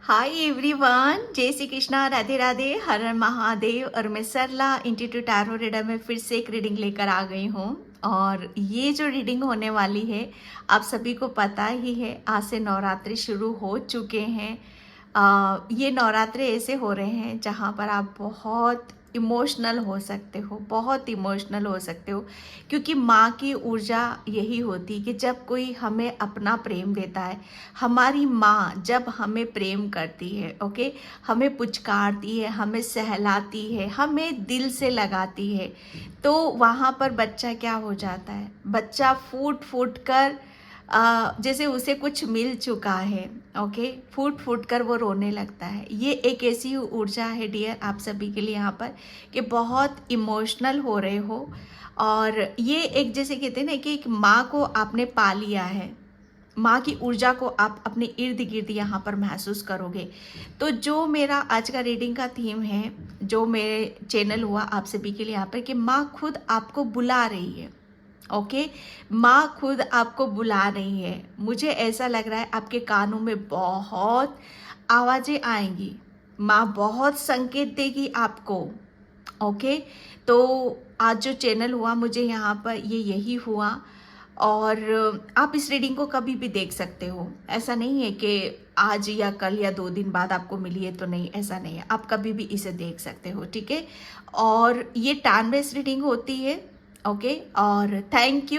Hi everyone, जय श्री कृष्णा, राधे राधे, हर हर महादेव। और मैं सरला इंस्टीट्यूट टैरो रीडर में फिर से एक रीडिंग लेकर आ गई हूँ। और ये जो रीडिंग होने वाली है, आप सभी को पता ही है, आज से नवरात्रि शुरू हो चुके हैं। ये नवरात्रि ऐसे हो रहे हैं जहाँ पर आप बहुत इमोशनल हो सकते हो, बहुत इमोशनल हो सकते हो, क्योंकि माँ की ऊर्जा यही होती कि जब कोई हमें अपना प्रेम देता है, हमारी माँ जब हमें प्रेम करती है, ओके, हमें पुचकारती है, हमें सहलाती है, हमें दिल से लगाती है, तो वहाँ पर बच्चा क्या हो जाता है, बच्चा फूट फूट कर जैसे उसे कुछ मिल चुका है, ओके, फूट फूट कर वो रोने लगता है। ये एक ऐसी ऊर्जा है डियर आप सभी के लिए यहाँ पर कि बहुत इमोशनल हो रहे हो। और ये एक जैसे कहते हैं ना कि एक माँ को आपने पा लिया है, माँ की ऊर्जा को आप अपने इर्द गिर्द यहाँ पर महसूस करोगे। तो जो मेरा आज का रीडिंग का थीम है, जो मेरे चैनल हुआ आप सभी के लिए यहाँ पर, कि माँ खुद आपको बुला रही है, ओके, माँ खुद आपको बुला रही है। मुझे ऐसा लग रहा है आपके कानों में बहुत आवाज़ें आएंगी, माँ बहुत संकेत देगी आपको, ओके। तो आज जो चैनल हुआ मुझे यहाँ पर ये यही हुआ। और आप इस रीडिंग को कभी भी देख सकते हो, ऐसा नहीं है कि आज या कल या 2 दिन बाद आपको मिली है तो नहीं, ऐसा नहीं है, आप कभी भी इसे देख सकते हो, ठीक है। और ये टाइम बेस्ड रीडिंग होती है, ओके। और थैंक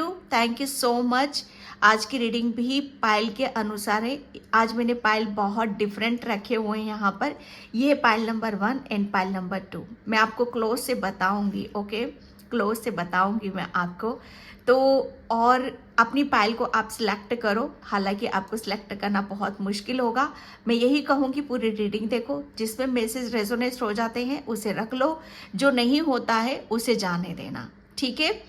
यू सो मच। आज की रीडिंग भी पायल के अनुसार है। आज मैंने पायल बहुत डिफरेंट रखे हुए हैं यहाँ पर। ये है pile number 1 and pile number 2। मैं आपको क्लोज से बताऊंगी, ओके, क्लोज से बताऊंगी मैं आपको। तो और अपनी पायल को आप सिलेक्ट करो, हालांकि आपको सिलेक्ट करना बहुत मुश्किल होगा। मैं यही कहूँगी पूरी रीडिंग देखो, जिसमें मैसेज रेजोनेट हो जाते हैं उसे रख लो, जो नहीं होता है उसे जाने देना, ठीक है।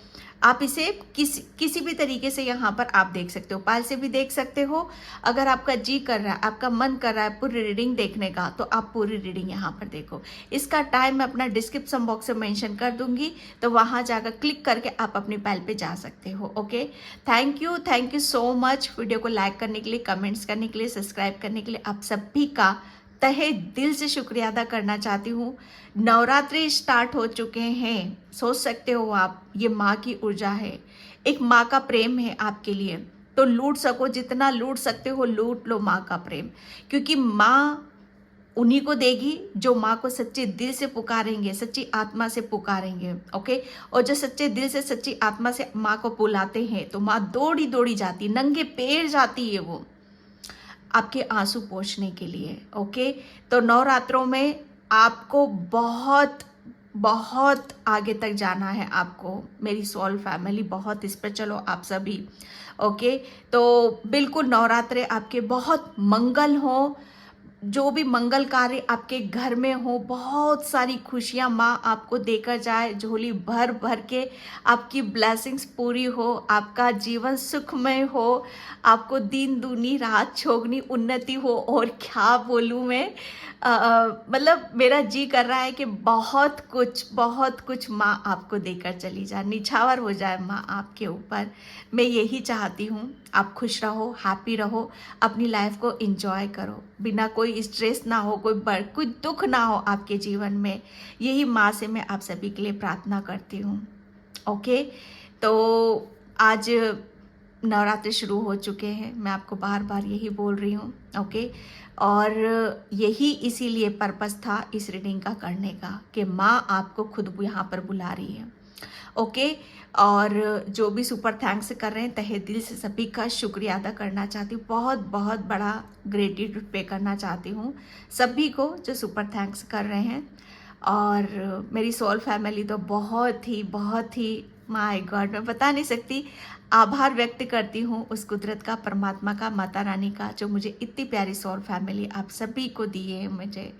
आप इसे किसी भी तरीके से यहाँ पर आप देख सकते हो, पायल से भी देख सकते हो। अगर आपका जी कर रहा है, आपका मन कर रहा है पूरी रीडिंग देखने का, तो आप पूरी रीडिंग यहाँ पर देखो। इसका टाइम मैं अपना डिस्क्रिप्शन बॉक्स में मेंशन कर दूंगी, तो वहाँ जाकर क्लिक करके आप अपनी पायल पे जा सकते हो, okay. Thank you so much. Video को लाइक करने के लिए, कमेंट्स करने के लिए, सब्सक्राइब करने के लिए आप सभी का तहे दिल से शुक्रिया अदा करना चाहती हूँ। नवरात्रि स्टार्ट हो चुके हैं, सोच सकते हो आप, ये माँ की ऊर्जा है, एक माँ का प्रेम है आपके लिए। तो लूट सको, जितना लूट सकते हो लूट लो माँ का प्रेम, क्योंकि माँ उन्हीं को देगी जो माँ को सच्चे दिल से पुकारेंगे, सच्ची आत्मा से पुकारेंगे, ओके। और जो सच्चे दिल से, सच्ची आत्मा से माँ को बुलाते हैं, तो माँ दौड़ी दौड़ी जाती, नंगे पैर जाती है वो आपके आंसू पोंछने के लिए, ओके। तो नवरात्रों में आपको बहुत बहुत आगे तक जाना है, आपको मेरी सोल फैमिली, बहुत इस पर चलो आप सभी, ओके। तो बिल्कुल नवरात्रे आपके बहुत मंगल हो, जो भी मंगल कार्य आपके घर में हो, बहुत सारी खुशियां माँ आपको देकर जाए, झोली भर भर के आपकी ब्लेसिंग्स पूरी हो, आपका जीवन सुखमय हो, आपको दिन दूनी रात चौगनी उन्नति हो। और क्या बोलूँ मैं, मतलब मेरा जी कर रहा है कि बहुत कुछ माँ आपको देकर चली जाए, निछावर हो जाए माँ आपके ऊपर। मैं यही चाहती हूँ, आप खुश रहो, हैप्पी रहो, अपनी लाइफ को एंजॉय करो, बिना कोई स्ट्रेस ना हो, कोई दुख ना हो आपके जीवन में। यही माँ से मैं आप सभी के लिए प्रार्थना करती हूँ, ओके। तो आज नवरात्रि शुरू हो चुके हैं, मैं आपको बार बार यही बोल रही हूँ, ओके। और यही इसीलिए पर्पस था इस रीडिंग का करने का, कि माँ आपको खुद यहाँ पर बुला रही है, ओके। और जो भी सुपर थैंक्स कर रहे हैं, तहे दिल से सभी का शुक्रिया अदा करना चाहती हूँ, बहुत बड़ा ग्रेटिट्यूड पे करना चाहती हूँ सभी को जो सुपर थैंक्स कर रहे हैं। और मेरी सोल फैमिली तो बहुत ही माय गॉड, मैं बता नहीं सकती, आभार व्यक्त करती हूँ उस कुदरत का, परमात्मा का, माता रानी का, जो मुझे इतनी प्यारी सोल फैमिली आप सभी को दी है मुझे,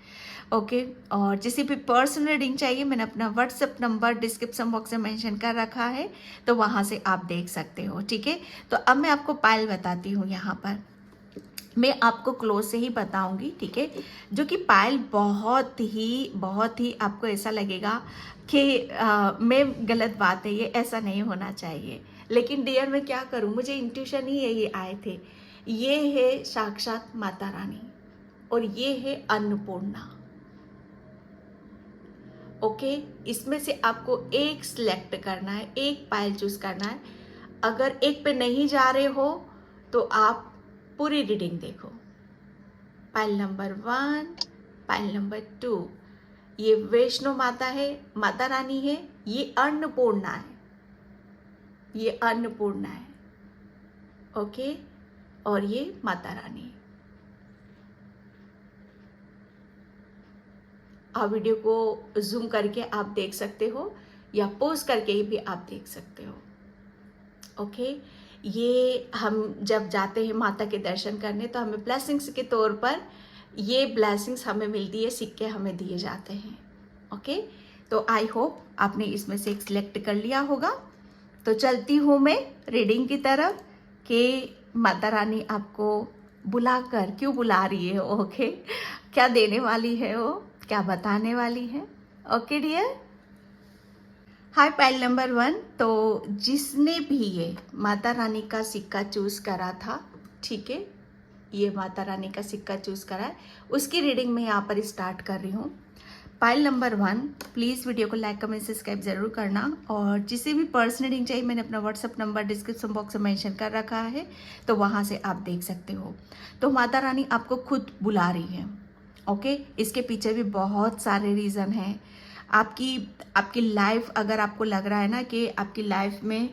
ओके। और जिसे भी पर्सनल रीडिंग चाहिए, मैंने अपना व्हाट्सएप नंबर डिस्क्रिप्शन बॉक्स में मेंशन कर रखा है, तो वहाँ से आप देख सकते हो, ठीक है। तो अब मैं आपको पायल बताती हूँ, यहाँ पर मैं आपको क्लोज से ही बताऊंगी, ठीक है। जो कि पायल बहुत ही आपको ऐसा लगेगा कि मैं गलत बात है, ये ऐसा नहीं होना चाहिए, लेकिन डियर मैं क्या करूं, मुझे इंट्यूशन ही यही आए थे। ये है साक्षात माता रानी, और ये है अन्नपूर्णा। ओके, इसमें से आपको एक सिलेक्ट करना है, एक पाइल चूज करना है। अगर एक पे नहीं जा रहे हो तो आप पूरी रीडिंग देखो। पाइल नंबर 1, पाइल नंबर 2, ये वैष्णो माता है, माता रानी है, ये अन्नपूर्णा है, ये अन्नपूर्णा है। ओके, और ये माता रानी। आप वीडियो को जूम करके आप देख सकते हो या पॉज करके भी आप देख सकते हो। ओके, ये हम जब जाते हैं माता के दर्शन करने तो हमें ब्लेसिंग्स के तौर पर ये ब्लेसिंग्स हमें मिलती है, सिक्के हमें दिए जाते हैं। ओके, तो आई होप आपने इसमें से एक सिलेक्ट कर लिया होगा। तो चलती हूँ मैं रीडिंग की तरफ कि माता रानी आपको बुलाकर क्यों बुला रही है। ओके, क्या देने वाली है वो, क्या बताने वाली है। ओके डियर, हाय पाइल नंबर 1। तो जिसने भी ये माता रानी का सिक्का चूज करा था, ठीक है, ये माता रानी का सिक्का चूज करा है, उसकी रीडिंग मैं यहाँ पर स्टार्ट कर रही हूँ। पाइल नंबर 1, प्लीज़ वीडियो को लाइक कमेंट सब्सक्राइब जरूर करना। और जिसे भी पर्सनल रीडिंग चाहिए मैंने अपना व्हाट्सअप नंबर डिस्क्रिप्शन बॉक्स में मेंशन कर रखा है, तो वहाँ से आप देख सकते हो। तो माता रानी आपको खुद बुला रही है। ओके, इसके पीछे भी बहुत सारे रीज़न हैं। आपकी लाइफ, अगर आपको लग रहा है ना कि आपकी लाइफ में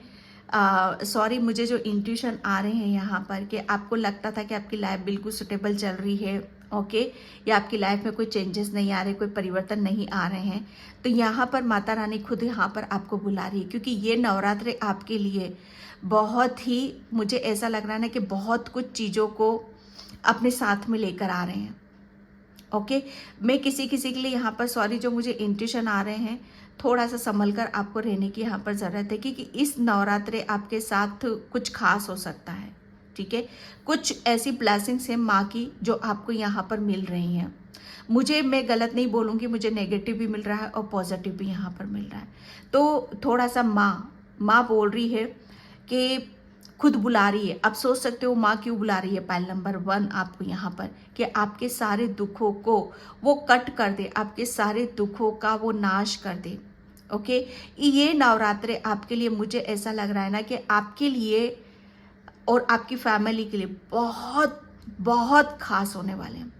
सॉरी मुझे जो इंट्यूशन आ रहे हैं यहाँ पर कि आपको लगता था कि आपकी लाइफ बिल्कुल सुटेबल चल रही है, ओके, या आपकी लाइफ में कोई चेंजेस नहीं आ रहे, कोई परिवर्तन नहीं आ रहे हैं, तो यहाँ पर माता रानी खुद यहाँ पर आपको बुला रही है। क्योंकि ये नवरात्रि आपके लिए बहुत ही, मुझे ऐसा लग रहा है ना कि बहुत कुछ चीज़ों को अपने साथ में लेकर आ रहे हैं। ओके, मैं किसी के लिए यहाँ पर सॉरी, जो मुझे इंट्यूशन आ रहे हैं, थोड़ा सा संभल कर आपको रहने की यहाँ पर ज़रूरत है। क्योंकि इस नवरात्रि आपके साथ कुछ खास हो सकता है, ठीक है। कुछ ऐसी ब्लेसिंग्स हैं माँ की जो आपको यहाँ पर मिल रही हैं। मैं गलत नहीं बोलूँगी, मुझे नेगेटिव भी मिल रहा है और पॉजिटिव भी यहाँ पर मिल रहा है। तो थोड़ा सा माँ बोल रही है कि खुद बुला रही है। आप सोच सकते हो माँ क्यों बुला रही है। पाइल नंबर 1 आपको यहाँ पर कि आपके सारे दुखों को वो कट कर दे, आपके सारे दुखों का वो नाश कर दे। ओके, ये नवरात्रे आपके लिए, मुझे ऐसा लग रहा है ना कि आपके लिए और आपकी फैमिली के लिए बहुत बहुत खास होने वाले हैं।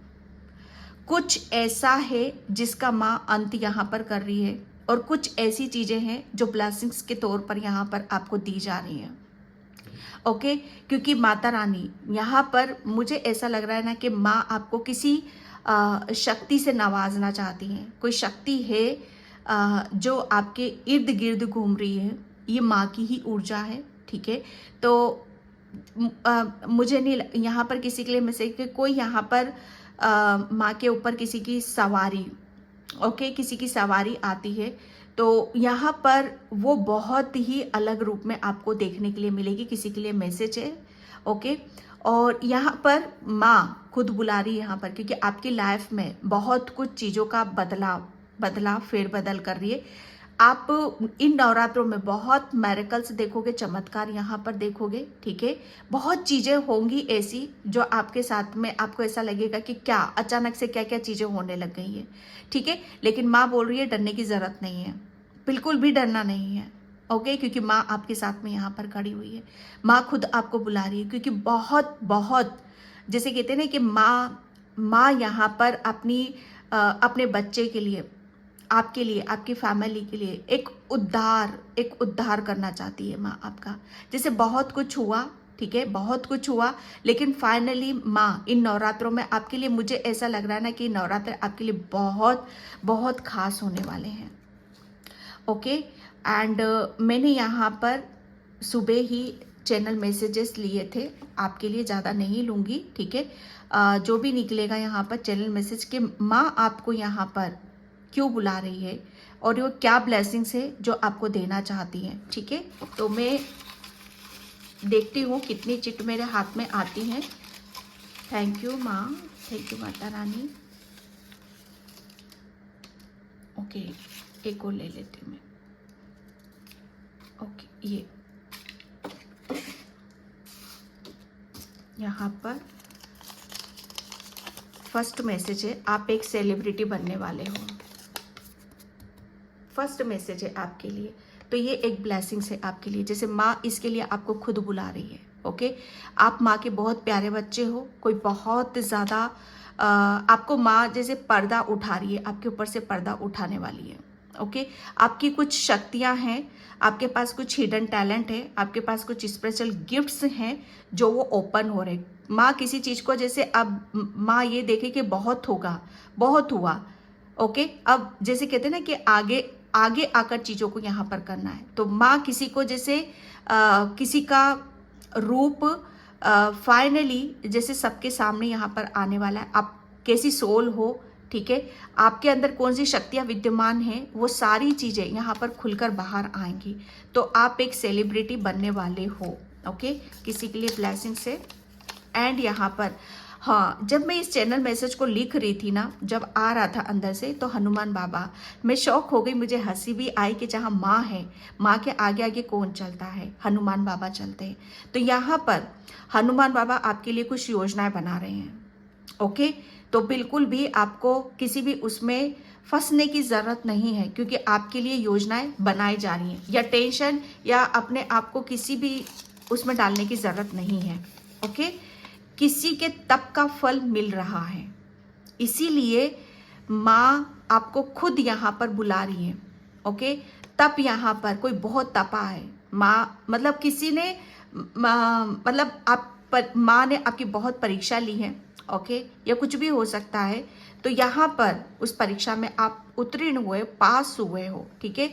कुछ ऐसा है जिसका माँ अंत यहाँ पर कर रही है, और कुछ ऐसी चीज़ें हैं जो ब्लेसिंग्स के तौर पर यहाँ पर आपको दी जा रही हैं। ओके, क्योंकि माता रानी यहाँ पर, मुझे ऐसा लग रहा है ना कि माँ आपको किसी शक्ति से नवाजना चाहती हैं। कोई शक्ति है जो आपके इर्द गिर्द घूम रही है, ये माँ की ही ऊर्जा है, ठीक है। तो मुझे नहीं यहाँ पर किसी के लिए मैसेज कि कोई यहाँ पर माँ के ऊपर किसी की सवारी, ओके, किसी की सवारी आती है, तो यहाँ पर वो बहुत ही अलग रूप में आपको देखने के लिए मिलेगी। किसी के लिए मैसेज है, ओके। और यहाँ पर माँ खुद बुला रही है यहाँ पर, क्योंकि आपकी लाइफ में बहुत कुछ चीज़ों का बदलाव फेरबदल कर रही है। आप इन नवरात्रों में बहुत मैरेकल्स देखोगे, चमत्कार यहाँ पर देखोगे, ठीक है। बहुत चीज़ें होंगी ऐसी जो आपके साथ में आपको ऐसा लगेगा कि क्या अचानक से क्या क्या चीज़ें होने लग गई है, ठीक है। लेकिन माँ बोल रही है डरने की ज़रूरत नहीं है, बिल्कुल भी डरना नहीं है, ओके, क्योंकि माँ आपके साथ में यहाँ पर खड़ी हुई है। माँ खुद आपको बुला रही है, क्योंकि बहुत बहुत, जैसे कहते हैं ना कि माँ यहाँ पर अपने बच्चे के लिए, आपके लिए, आपकी फैमिली के लिए एक उद्धार करना चाहती है माँ आपका। जैसे बहुत कुछ हुआ, ठीक है, बहुत कुछ हुआ, लेकिन फाइनली माँ इन नवरात्रों में आपके लिए, मुझे ऐसा लग रहा है ना कि नवरात्र आपके लिए बहुत बहुत खास होने वाले हैं। ओके, एंड मैंने यहाँ पर सुबह ही चैनल मैसेजेस लिए थे, आपके लिए ज़्यादा नहीं लूँगी, ठीक है। जो भी निकलेगा यहाँ पर चैनल मैसेज के, माँ आपको यहाँ पर क्यों बुला रही है और वो क्या ब्लेसिंग्स है जो आपको देना चाहती हैं, ठीक है। तो मैं देखती हूँ कितनी चिट मेरे हाथ में आती हैं। थैंक यू माँ, thank you Mata Rani. Okay, एक और ले लेती हूँ मैं। ओके, ये यहाँ पर फर्स्ट मैसेज है, आप एक सेलिब्रिटी बनने वाले हो। फर्स्ट मैसेज है आपके लिए। तो ये एक ब्लेसिंग्स है आपके लिए। जैसे माँ इसके लिए आपको खुद बुला रही है। ओके, आप माँ के बहुत प्यारे बच्चे हो। कोई बहुत ज़्यादा आपको माँ जैसे पर्दा उठा रही है, आपके ऊपर से पर्दा उठाने वाली है। ओके, आपकी कुछ शक्तियाँ हैं, आपके पास कुछ हिडन टैलेंट है, आपके पास कुछ स्पेशल गिफ्ट्स हैं जो वो ओपन हो रहे। माँ किसी चीज़ को जैसे अब माँ ये देखे कि बहुत होगा, बहुत हुआ। ओके, अब जैसे कहते हैं ना कि आगे आगे आकर चीज़ों को यहाँ पर करना है। तो माँ किसी को जैसे किसी का रूप फाइनली जैसे सबके सामने यहाँ पर आने वाला है। आप कैसी सोल हो, ठीक है, आपके अंदर कौन सी शक्तियाँ विद्यमान हैं, वो सारी चीज़ें यहाँ पर खुलकर बाहर आएंगी। तो आप एक सेलिब्रिटी बनने वाले हो। ओके, किसी के लिए ब्लेसिंग से। एंड यहाँ पर हाँ, जब मैं इस चैनल मैसेज को लिख रही थी ना, जब आ रहा था अंदर से, तो हनुमान बाबा, मैं शौक हो गई, मुझे हंसी भी आई कि जहाँ माँ है, माँ के आगे आगे कौन चलता है, हनुमान बाबा चलते हैं। तो यहाँ पर हनुमान बाबा आपके लिए कुछ योजनाएं बना रहे हैं। ओके, तो बिल्कुल भी आपको किसी भी उसमें फंसने की ज़रूरत नहीं है, क्योंकि आपके लिए योजनाएं बनाई जा रही हैं। या टेंशन या अपने आप को किसी भी उसमें डालने की ज़रूरत नहीं है। ओके, किसी के तप का फल मिल रहा है, इसीलिए माँ आपको खुद यहाँ पर बुला रही है। ओके, तप यहाँ पर कोई बहुत तपा है। माँ मतलब किसी ने मतलब माँ ने आपकी बहुत परीक्षा ली है। ओके, या कुछ भी हो सकता है। तो यहाँ पर उस परीक्षा में आप उत्तीर्ण हुए, पास हुए हो, ठीक है।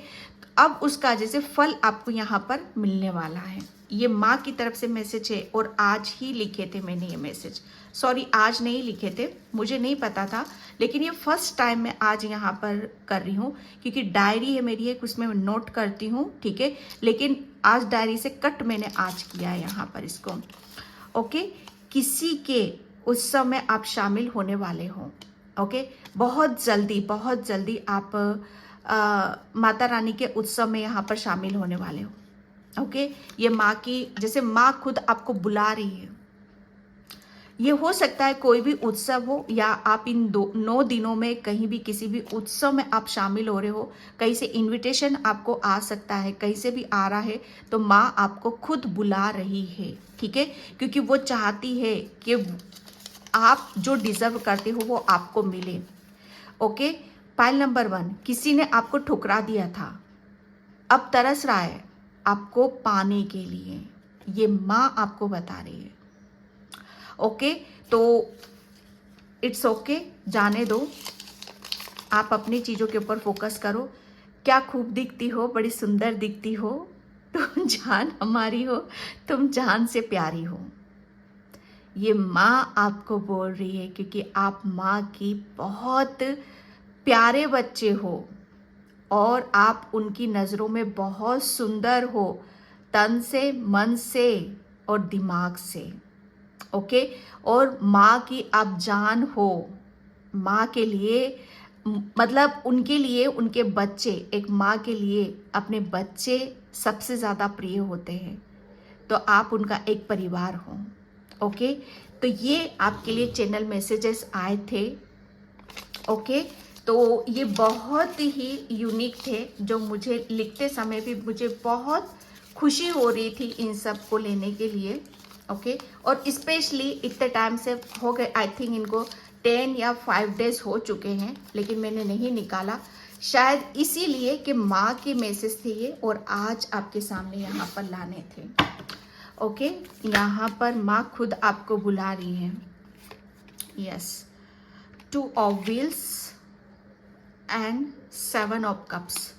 अब उसका जैसे फल आपको यहाँ पर मिलने वाला है। ये माँ की तरफ से मैसेज है और आज ही लिखे थे मैंने ये मैसेज। सॉरी, आज नहीं लिखे थे, मुझे नहीं पता था, लेकिन ये फर्स्ट टाइम मैं आज यहाँ पर कर रही हूँ, क्योंकि डायरी है मेरी एक, उसमें मैं नोट करती हूँ, ठीक है। लेकिन आज डायरी से कट मैंने आज किया है यहाँ पर इसको। ओके, किसी के उत्सव में आप शामिल होने वाले हो। ओके, बहुत जल्दी आप माता रानी के उत्सव में यहाँ पर शामिल होने वाले हो। ओके, ये माँ की जैसे माँ खुद आपको बुला रही है। ये हो सकता है कोई भी उत्सव हो, या आप इन 9 दिनों में कहीं भी किसी भी उत्सव में आप शामिल हो रहे हो। कहीं से इनविटेशन आपको आ सकता है, कहीं से भी आ रहा है, तो माँ आपको खुद बुला रही है, ठीक है, क्योंकि वो चाहती है कि आप जो डिजर्व करते हो वो आपको मिले। ओके, पाइल नंबर 1, किसी ने आपको ठुकरा दिया था, अब तरस रहा है आपको पाने के लिए, ये माँ आपको बता रही है। ओके, तो इट्स ओके, जाने दो, आप अपनी चीज़ों के ऊपर फोकस करो। क्या खूब दिखती हो, बड़ी सुंदर दिखती हो, तुम जान हमारी हो, तुम जान से प्यारी हो। ये माँ आपको बोल रही है, क्योंकि आप माँ की बहुत प्यारे बच्चे हो और आप उनकी नज़रों में बहुत सुंदर हो, तन से, मन से और दिमाग से। ओके, और माँ की आप जान हो। माँ के लिए मतलब उनके लिए उनके बच्चे, एक माँ के लिए अपने बच्चे सबसे ज़्यादा प्रिय होते हैं। तो आप उनका एक परिवार हो। ओके, तो ये आपके लिए चैनल मैसेजेस आए थे। ओके, तो ये बहुत ही यूनिक थे, जो मुझे लिखते समय भी मुझे बहुत खुशी हो रही थी इन सब को लेने के लिए। ओके, और स्पेशली इतने टाइम से हो गए, आई थिंक इनको 10 या 5 डेज हो चुके हैं, लेकिन मैंने नहीं निकाला, शायद इसीलिए कि माँ के मैसेज थे ये, और आज आपके सामने यहाँ पर लाने थे। ओके, यहाँ पर माँ खुद आपको बुला रही है। Yes, 2 of wheels and 7 of cups.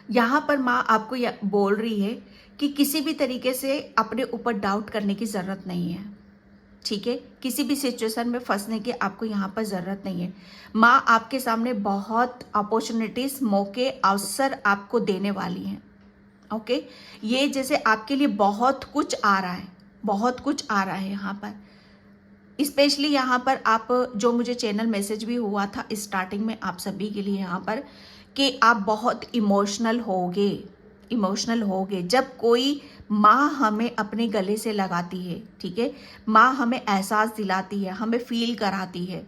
यहाँ पर माँ आपको बोल रही है कि किसी भी तरीके से अपने ऊपर डाउट करने की ज़रूरत नहीं है, ठीक है। किसी भी सिचुएशन में फंसने की आपको यहाँ पर ज़रूरत नहीं है। माँ आपके सामने बहुत अपॉर्चुनिटीज़, मौके, अवसर आपको देने वाली हैं। ओके, ये जैसे आपके लिए बहुत कुछ आ रहा है, बहुत कुछ आ रहा है यहाँ पर। स्पेशली यहाँ पर आप जो मुझे चैनल मैसेज भी हुआ था स्टार्टिंग में आप सभी के लिए यहाँ पर, कि आप बहुत इमोशनल होगे, इमोशनल होगे जब कोई माँ हमें अपने गले से लगाती है, ठीक है, माँ हमें एहसास दिलाती है, हमें फील कराती है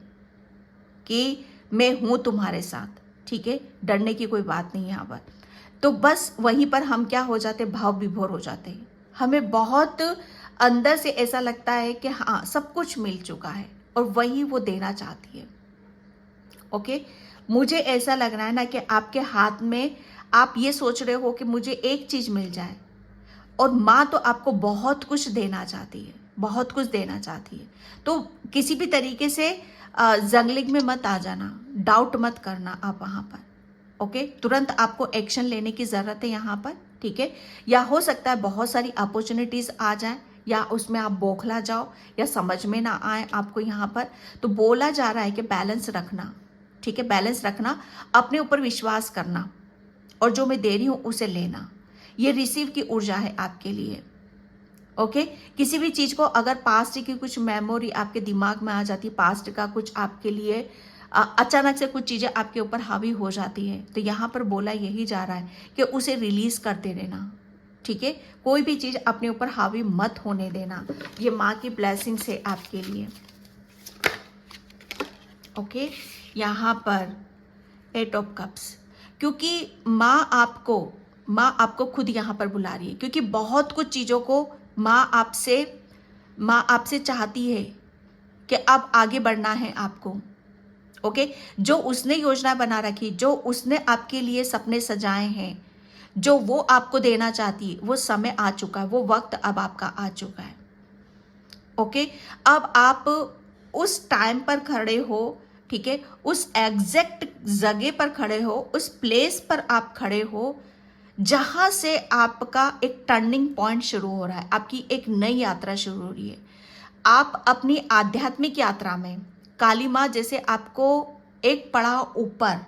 कि मैं हूँ तुम्हारे साथ, ठीक है, डरने की कोई बात नहीं यहाँ पर। तो बस वहीं पर हम क्या हो जाते, भाव विभोर हो जाते हैं। हमें बहुत अंदर से ऐसा लगता है कि हाँ सब कुछ मिल चुका है और वही वो देना चाहती है। ओके, मुझे ऐसा लग रहा है ना कि आपके हाथ में आप ये सोच रहे हो कि मुझे एक चीज मिल जाए, और माँ तो आपको बहुत कुछ देना चाहती है, बहुत कुछ देना चाहती है। तो किसी भी तरीके से जंगलिंग में मत आ जाना, डाउट मत करना आप वहाँ पर। ओके, तुरंत आपको एक्शन लेने की ज़रूरत है यहाँ पर, ठीक है। या हो सकता है बहुत सारी अपॉर्चुनिटीज़ आ जाए, या उसमें आप बौखला जाओ, या समझ में ना आए आपको यहाँ पर। तो बोला जा रहा है कि बैलेंस रखना, ठीक है, बैलेंस रखना, अपने ऊपर विश्वास करना, और जो मैं दे रही हूँ उसे लेना। ये रिसीव की ऊर्जा है आपके लिए। ओके, किसी भी चीज़ को अगर पास्ट की कुछ मेमोरी आपके दिमाग में आ जाती है, पास्ट का कुछ आपके लिए अचानक से कुछ चीज़ें आपके ऊपर हावी हो जाती है, तो यहाँ पर बोला यही जा रहा है कि उसे रिलीज करते रहना, ठीक है। कोई भी चीज़ अपने ऊपर हावी मत होने देना। ये माँ की ब्लेसिंग्स है आपके लिए। ओके, यहाँ पर 8 ऑफ कप्स, क्योंकि माँ आपको खुद यहाँ पर बुला रही है, क्योंकि बहुत कुछ चीज़ों को माँ आपसे चाहती है कि अब आगे बढ़ना है आपको। ओके, जो उसने योजना बना रखी, जो उसने आपके लिए सपने सजाए हैं, जो वो आपको देना चाहती है, वो समय आ चुका है, वो वक्त अब आपका आ चुका है। ओके, अब आप उस टाइम पर खड़े हो, ठीक है, उस एग्जैक्ट जगह पर खड़े हो, उस प्लेस पर आप खड़े हो जहां से आपका एक टर्निंग पॉइंट शुरू हो रहा है, आपकी एक नई यात्रा शुरू हो रही है। आप अपनी आध्यात्मिक यात्रा में काली माँ जैसे आपको एक पड़ाव ऊपर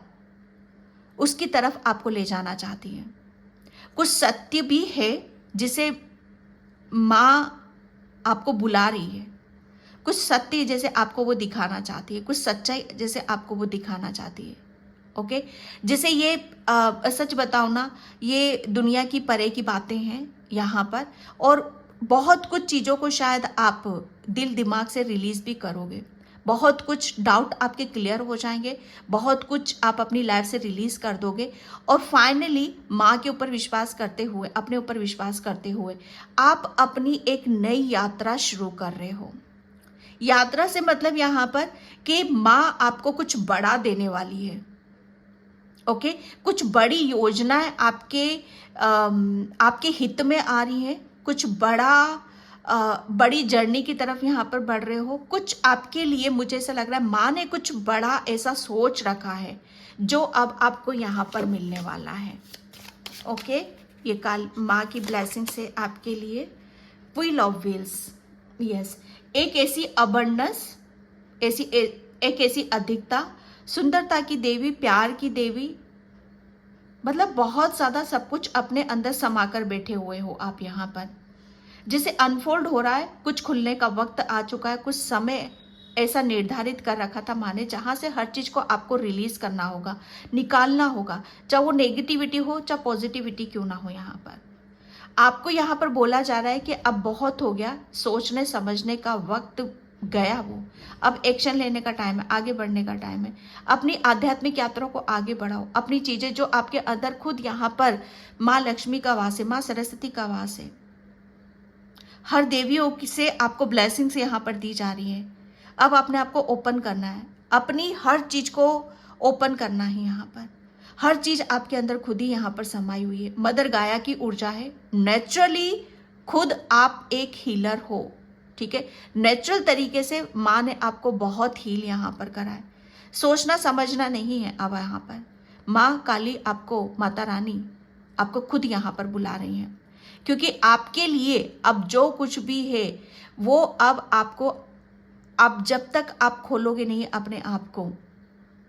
उसकी तरफ आपको ले जाना चाहती है। कुछ सत्य भी है जिसे माँ आपको बुला रही है, कुछ सत्य जैसे आपको वो दिखाना चाहती है, कुछ सच्चाई जैसे आपको वो दिखाना चाहती है। ओके, जैसे ये सच बताओ ना, ये दुनिया की परे की बातें हैं यहाँ पर, और बहुत कुछ चीज़ों को शायद आप दिल दिमाग से रिलीज भी करोगे, बहुत कुछ डाउट आपके क्लियर हो जाएंगे, बहुत कुछ आप अपनी लाइफ से रिलीज कर दोगे, और फाइनली माँ के ऊपर विश्वास करते हुए, अपने ऊपर विश्वास करते हुए आप अपनी एक नई यात्रा शुरू कर रहे हो। यात्रा से मतलब यहाँ पर कि माँ आपको कुछ बड़ा देने वाली है। ओके, कुछ बड़ी योजनाएं आपके हित में आ रही है, कुछ बड़ी जर्नी की तरफ यहाँ पर बढ़ रहे हो। कुछ आपके लिए, मुझे ऐसा लग रहा है माँ ने कुछ बड़ा ऐसा सोच रखा है जो अब आपको यहाँ पर मिलने वाला है। ओके, ये माँ की ब्लेसिंग से आपके लिए व्हील ऑफ व्हील्स, यस, एक ऐसी अबंडेंस, एक ऐसी अधिकता, सुंदरता की देवी, प्यार की देवी, मतलब बहुत ज़्यादा सब कुछ अपने अंदर समाकर बैठे हुए हो आप यहाँ पर। जिसे अनफोल्ड हो रहा है, कुछ खुलने का वक्त आ चुका है, कुछ समय ऐसा निर्धारित कर रखा था माँ ने जहाँ से हर चीज़ को आपको रिलीज करना होगा, निकालना होगा, चाहे वो नेगेटिविटी हो चाहे पॉजिटिविटी क्यों ना हो। यहाँ पर आपको यहाँ पर बोला जा रहा है कि अब बहुत हो गया, सोचने समझने का वक्त गया, वो अब एक्शन लेने का टाइम है, आगे बढ़ने का टाइम है। अपनी आध्यात्मिक यात्रा को आगे बढ़ाओ, अपनी चीजें जो आपके अंदर खुद यहाँ पर माँ लक्ष्मी का वास है, माँ सरस्वती का वास है, हर देवियों से आपको ब्लेसिंग्स यहाँ पर दी जा रही है। अब अपने आप को ओपन करना है, अपनी हर चीज को ओपन करना है। यहाँ पर हर चीज आपके अंदर खुद ही यहाँ पर समाई हुई है। मदर गाया की ऊर्जा है, नेचुरली खुद आप एक हीलर हो, ठीक है। नेचुरल तरीके से माँ ने आपको बहुत हील यहाँ पर करा है, सोचना समझना नहीं है। अब यहाँ पर माँ काली आपको, माता रानी आपको खुद यहाँ पर बुला रही हैं, क्योंकि आपके लिए अब जो कुछ भी है वो अब आपको, अब जब तक आप खोलोगे नहीं अपने आप को,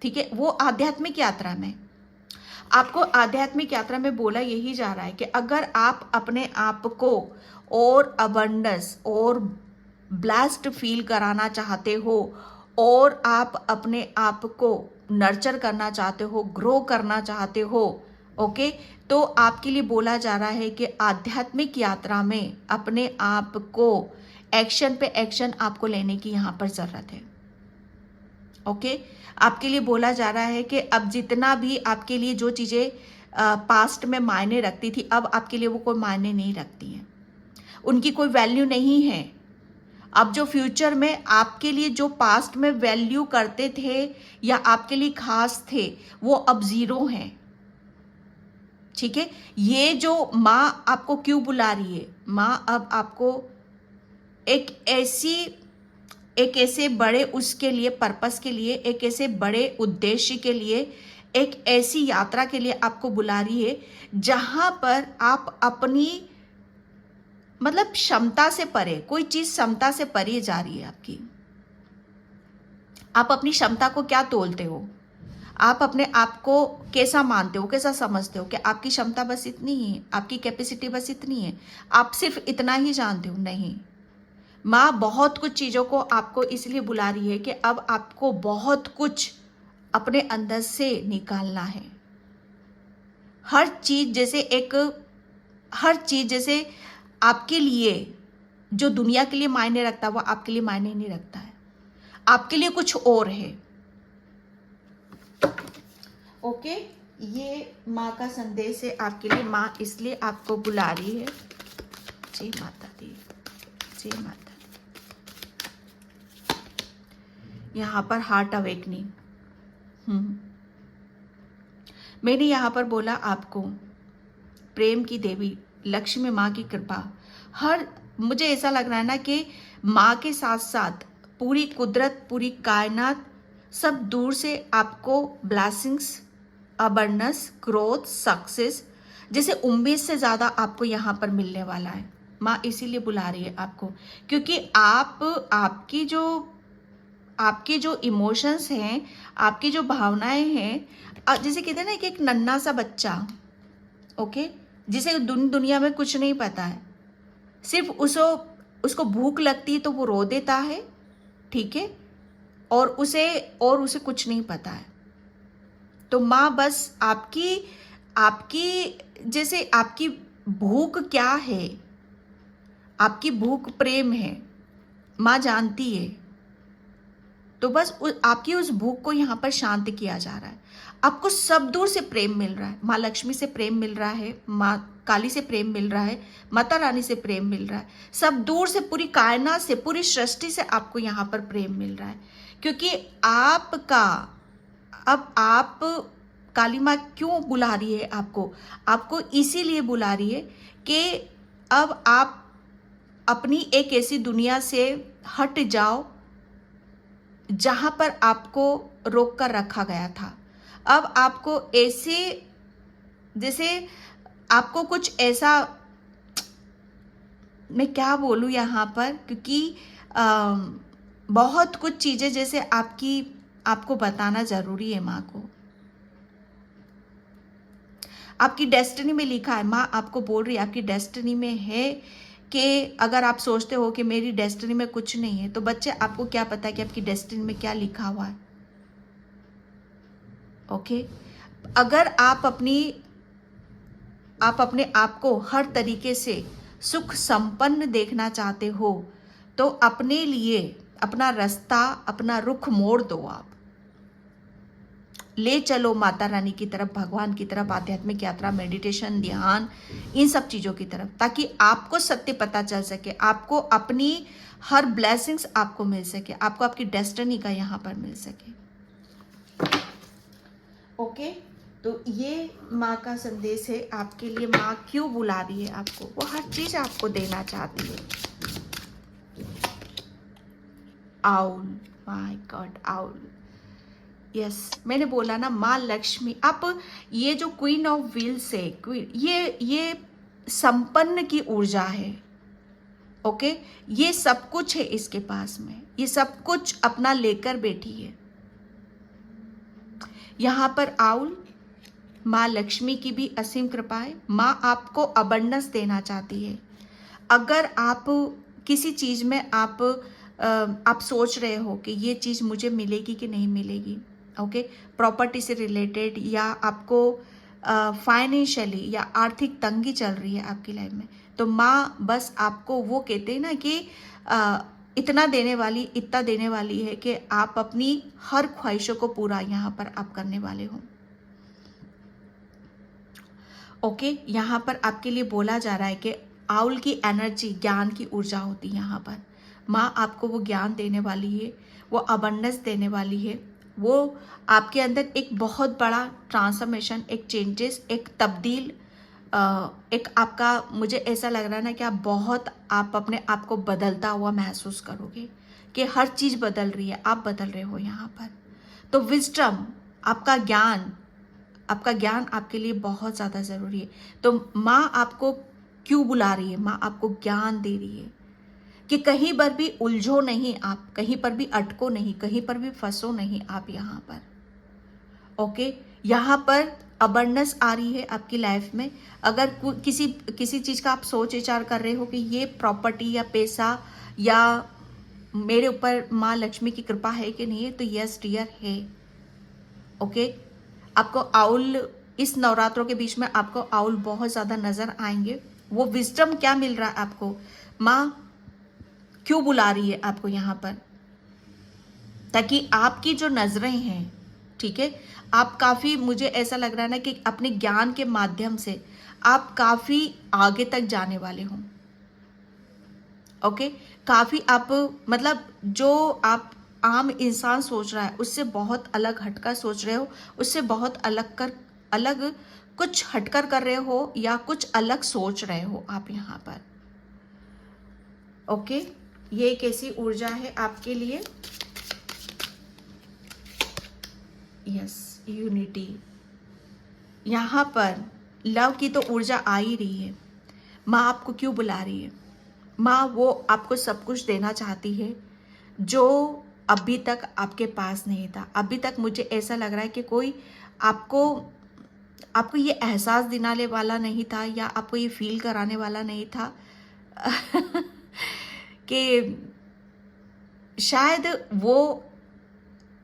ठीक है, वो आध्यात्मिक यात्रा में, आपको आध्यात्मिक यात्रा में बोला यही जा रहा है कि अगर आप अपने आप को और अबंडेंस और ब्लास्ट फील कराना चाहते हो, और आप अपने आप को नर्चर करना चाहते हो, ग्रो करना चाहते हो, ओके, तो आपके लिए बोला जा रहा है कि आध्यात्मिक यात्रा में अपने आप को एक्शन पे एक्शन आपको लेने की यहाँ पर ज़रूरत है। ओके, आपके लिए बोला जा रहा है कि अब जितना भी आपके लिए जो चीज़ें पास्ट में मायने रखती थी, अब आपके लिए वो कोई मायने नहीं रखती हैं, उनकी कोई वैल्यू नहीं है। अब जो फ्यूचर में आपके लिए जो पास्ट में वैल्यू करते थे या आपके लिए खास थे, वो अब ज़ीरो हैं। ठीक है, ये जो माँ आपको क्यों बुला रही है, माँ अब आपको एक ऐसे बड़े उसके लिए, पर्पस के लिए, एक ऐसे बड़े उद्देश्य के लिए, एक ऐसी यात्रा के लिए आपको बुला रही है जहां पर आप अपनी मतलब क्षमता से परे, कोई चीज क्षमता से परे जा रही है आपकी। आप अपनी क्षमता को क्या तोलते हो, आप अपने आप को कैसा मानते हो, कैसा समझते हो कि आपकी क्षमता बस इतनी ही है, आपकी कैपेसिटी बस इतनी है, आप सिर्फ इतना ही जानते हो? नहीं, माँ बहुत कुछ चीज़ों को आपको इसलिए बुला रही है कि अब आपको बहुत कुछ अपने अंदर से निकालना है। हर चीज़ जैसे आपके लिए जो दुनिया के लिए मायने रखता है, वो आपके लिए मायने नहीं रखता है, आपके लिए कुछ और है। ओके, ये माँ का संदेश है आपके लिए। माँ इसलिए आपको बुला रही है। जय माता दी, जय माता। यहाँ पर हार्ट अवेकनिंग, मैंने यहाँ पर बोला आपको प्रेम की देवी लक्ष्मी माँ की कृपा, मुझे ऐसा लग रहा है ना कि माँ के साथ साथ पूरी कुदरत, पूरी कायनात सब दूर से आपको ब्लेसिंग्स, अबंडेंस, ग्रोथ, सक्सेस जैसे उम्मीद से ज़्यादा आपको यहाँ पर मिलने वाला है। माँ इसीलिए बुला रही है आपको, क्योंकि आपके जो इमोशंस हैं, आपकी जो भावनाएं हैं, जैसे कहते हैं ना कि एक नन्हा सा बच्चा, ओके, जिसे दुनिया में कुछ नहीं पता है, सिर्फ उसको भूख लगती है तो वो रो देता है, ठीक है, और उसे कुछ नहीं पता है। तो माँ बस आपकी भूख क्या है, आपकी भूख प्रेम है, माँ जानती है। तो बस आपकी उस भूख को यहाँ पर शांत किया जा रहा है। आपको सब दूर से प्रेम मिल रहा है, माँ लक्ष्मी से प्रेम मिल रहा है, माँ काली से प्रेम मिल रहा है, माता रानी से प्रेम मिल रहा है, सब दूर से, पूरी कायनात से, पूरी सृष्टि से आपको यहाँ पर प्रेम मिल रहा है। क्योंकि आप काली माँ क्यों बुला रही है आपको इसीलिए बुला रही है कि अब आप अपनी एक ऐसी दुनिया से हट जाओ जहां पर आपको रोक कर रखा गया था। अब आपको जैसे आपको कुछ ऐसा, मैं क्या बोलूं यहाँ पर, क्योंकि बहुत कुछ चीजें जैसे आपको बताना जरूरी है। माँ को आपकी डेस्टिनी में लिखा है, माँ आपको बोल रही है आपकी डेस्टिनी में है कि अगर आप सोचते हो कि मेरी डेस्टिनी में कुछ नहीं है, तो बच्चे आपको क्या पता है कि आपकी डेस्टिनी में क्या लिखा हुआ है। ओके, अगर आप अपने आप को हर तरीके से सुख संपन्न देखना चाहते हो, तो अपने लिए अपना रास्ता, अपना रुख मोड़ दो। आप ले चलो माता रानी की तरफ, भगवान की तरफ, आध्यात्मिक यात्रा, मेडिटेशन, ध्यान, इन सब चीज़ों की तरफ, ताकि आपको सत्य पता चल सके, आपको अपनी हर ब्लेसिंग्स आपको मिल सके, आपको आपकी डेस्टिनी का यहाँ पर मिल सके। ओके, तो ये माँ का संदेश है आपके लिए। माँ क्यों बुला रही है आपको, वो हर चीज़ आपको देना चाहती है। Owl, my God, owl, yes, मैंने बोला ना, माँ लक्ष्मी। आप ये जो क्वीन ऑफ व्हील्स है, ये संपन्न की ऊर्जा है। ओके, ये सब कुछ है इसके पास में, ये सब कुछ अपना लेकर बैठी है। यहाँ पर आउल, माँ लक्ष्मी की भी असीम कृपा है। माँ आपको अबंडेंस देना चाहती है। अगर आप किसी चीज़ में आप सोच रहे हो कि ये चीज़ मुझे मिलेगी कि नहीं मिलेगी, ओके, प्रॉपर्टी से रिलेटेड, या आपको फाइनेंशियली या आर्थिक तंगी चल रही है आपकी लाइफ में, तो माँ बस आपको वो कहते हैं ना कि इतना देने वाली, इतना देने वाली है कि आप अपनी हर ख्वाहिशों को पूरा यहाँ पर आप करने वाले हो। ओके, यहाँ पर आपके लिए बोला जा रहा है कि आउल की एनर्जी ज्ञान की ऊर्जा होती है। यहाँ पर माँ आपको वो ज्ञान देने वाली है, वो अबंडेंस देने वाली है, वो आपके अंदर एक बहुत बड़ा ट्रांसफॉर्मेशन, एक चेंजेस, एक तब्दील, एक आपका, मुझे ऐसा लग रहा है ना कि आप अपने आप को बदलता हुआ महसूस करोगे कि हर चीज़ बदल रही है, आप बदल रहे हो यहाँ पर। तो विजडम, आपका ज्ञान आपके लिए बहुत ज़्यादा ज़रूरी है। तो माँ आपको क्यों बुला रही है? माँ आपको ज्ञान दे रही है कि कहीं पर भी उलझो नहीं आप, कहीं पर भी अटको नहीं, कहीं पर भी फंसो नहीं आप यहाँ पर। ओके, यहाँ पर अबंडेंस आ रही है आपकी लाइफ में। अगर किसी चीज़ का आप सोच विचार कर रहे हो कि ये प्रॉपर्टी या पैसा या मेरे ऊपर माँ लक्ष्मी की कृपा है कि नहीं है, तो यस डियर है। ओके, आपको आउल, इस नवरात्रों के बीच में आपको आउल बहुत ज़्यादा नज़र आएंगे। वो विजडम क्या मिल रहा है आपको? माँ क्यों बुला रही है आपको यहाँ पर? ताकि आपकी जो नज़रें हैं, ठीक है, आप काफ़ी, मुझे ऐसा लग रहा है ना कि अपने ज्ञान के माध्यम से आप काफ़ी आगे तक जाने वाले हो। ओके, काफ़ी आप, मतलब जो आप आम इंसान सोच रहा है उससे बहुत अलग हटकर सोच रहे हो, उससे बहुत अलग कुछ हटकर कर रहे हो या कुछ अलग सोच रहे हो आप यहाँ पर। ओके, ये एक ऐसी ऊर्जा है आपके लिए। यस, यूनिटी, यहाँ पर लव की तो ऊर्जा आ ही रही है। माँ आपको क्यों बुला रही है? माँ वो आपको सब कुछ देना चाहती है जो अभी तक आपके पास नहीं था। अभी तक मुझे ऐसा लग रहा है कि कोई आपको ये एहसास दिलाने वाला नहीं था या आपको ये फील कराने वाला नहीं था कि शायद वो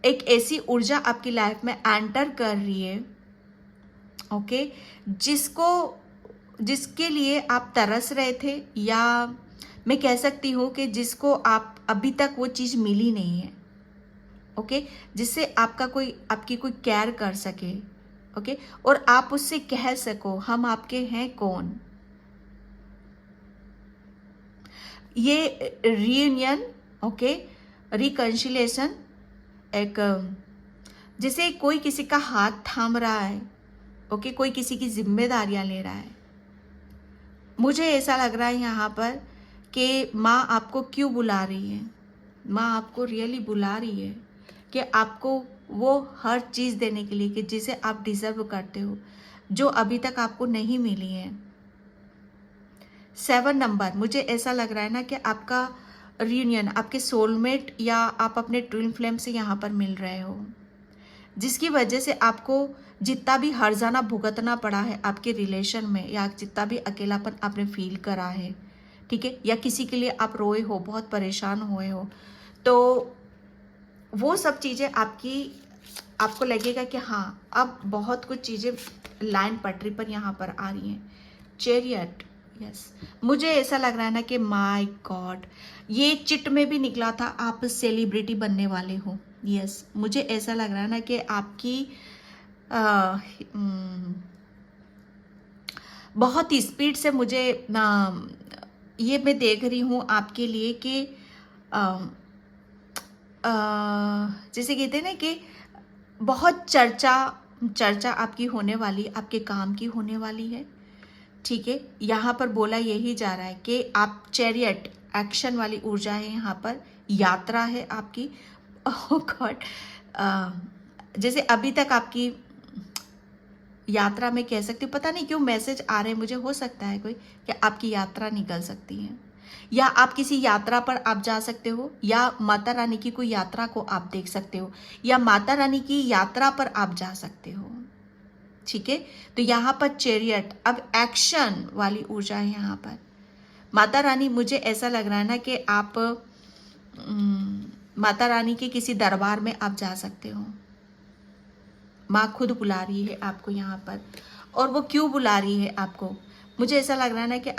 एक ऐसी ऊर्जा आपकी लाइफ में एंटर कर रही है, ओके, जिसके लिए आप तरस रहे थे, या मैं कह सकती हूँ कि जिसको आप अभी तक वो चीज़ मिली नहीं है। ओके, जिससे आपकी कोई केयर कर सके, ओके, और आप उससे कह सको हम आपके हैं कौन। ये रियूनियन, ओके, रिकंसिलिएशन, एक जैसे कोई किसी का हाथ थाम रहा है, ओके, कोई किसी की जिम्मेदारियां ले रहा है। मुझे ऐसा लग रहा है यहाँ पर कि माँ आपको क्यों बुला रही है? माँ आपको रियली बुला रही है कि आपको वो हर चीज़ देने के लिए कि जिसे आप डिज़र्व करते हो, जो अभी तक आपको नहीं मिली है। 7 नंबर, मुझे ऐसा लग रहा है ना कि आपका रियूनियन आपके सोलमेट या आप अपने ट्विन फ्लेम से यहाँ पर मिल रहे हो, जिसकी वजह से आपको जितना भी हर्जाना भुगतना पड़ा है आपके रिलेशन में, या जितना भी अकेलापन आपने फील करा है, ठीक है, या किसी के लिए आप रोए हो, बहुत परेशान हुए हो, तो वो सब चीज़ें आपको लगेगा कि हाँ, अब बहुत कुछ चीज़ें लाइन पटरी पर यहाँ पर आ रही हैं। चैरियट, यस, मुझे ऐसा लग रहा है ना कि माय गॉड, ये चिट में भी निकला था, आप सेलिब्रिटी बनने वाले हो। यस, मुझे ऐसा लग रहा है ना कि आपकी बहुत ही स्पीड से मुझे ये मैं देख रही हूँ आपके लिए कि जैसे कहते हैं ना कि बहुत चर्चा आपकी होने वाली, आपके काम की होने वाली है, ठीक है। यहाँ पर बोला यही जा रहा है कि आप चैरियट, एक्शन वाली ऊर्जा है यहाँ पर, यात्रा है आपकी। ओह गॉड, जैसे अभी तक आपकी यात्रा में कह सकती हूँ, पता नहीं क्यों मैसेज आ रहे हैं मुझे, हो सकता है कोई कि आपकी यात्रा निकल सकती है, या आप किसी यात्रा पर आप जा सकते हो, या माता रानी की कोई यात्रा को आप देख सकते हो, या माता रानी की यात्रा पर आप जा सकते हो, ठीक है। तो यहाँ पर चैरियट, अब एक्शन वाली ऊर्जा है यहाँ पर। माता रानी, मुझे ऐसा लग रहा है ना कि आप माता रानी के किसी दरबार में आप जा सकते हो, माँ खुद बुला रही है आपको यहाँ पर। और वो क्यों बुला रही है आपको? मुझे ऐसा लग रहा है ना कि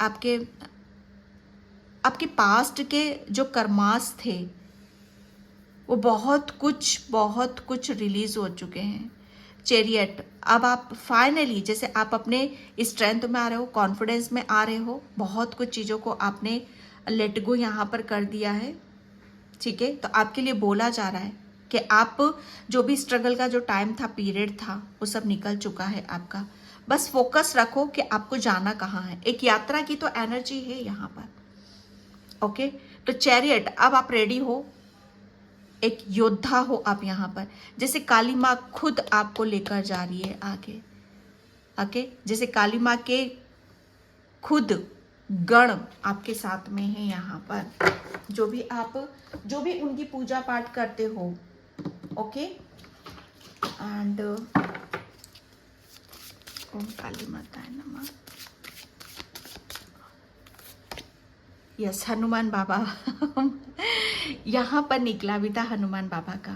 आपके पास्ट के जो कर्मास थे वो बहुत कुछ रिलीज हो चुके हैं। चैरियट, अब आप फाइनली, जैसे आप अपने स्ट्रेंथ में आ रहे हो, कॉन्फिडेंस में आ रहे हो, बहुत कुछ चीज़ों को आपने लेट गो यहाँ पर कर दिया है। ठीक है, तो आपके लिए बोला जा रहा है कि आप जो भी स्ट्रगल का जो टाइम था, पीरियड था, वो सब निकल चुका है आपका। बस फोकस रखो कि आपको जाना कहाँ है। एक यात्रा की तो एनर्जी है यहाँ पर। ओके, तो चैरियट, अब आप रेडी हो, एक योद्धा हो आप यहाँ पर, जैसे काली माँ खुद आपको लेकर जा रही है आगे। ओके, जैसे काली माँ के खुद गण आपके साथ में है यहाँ पर, जो भी उनकी पूजा पाठ करते हो। ओके, एंड ओम काली माताए नमः। यस, हनुमान बाबा यहाँ पर निकला भी था हनुमान बाबा का।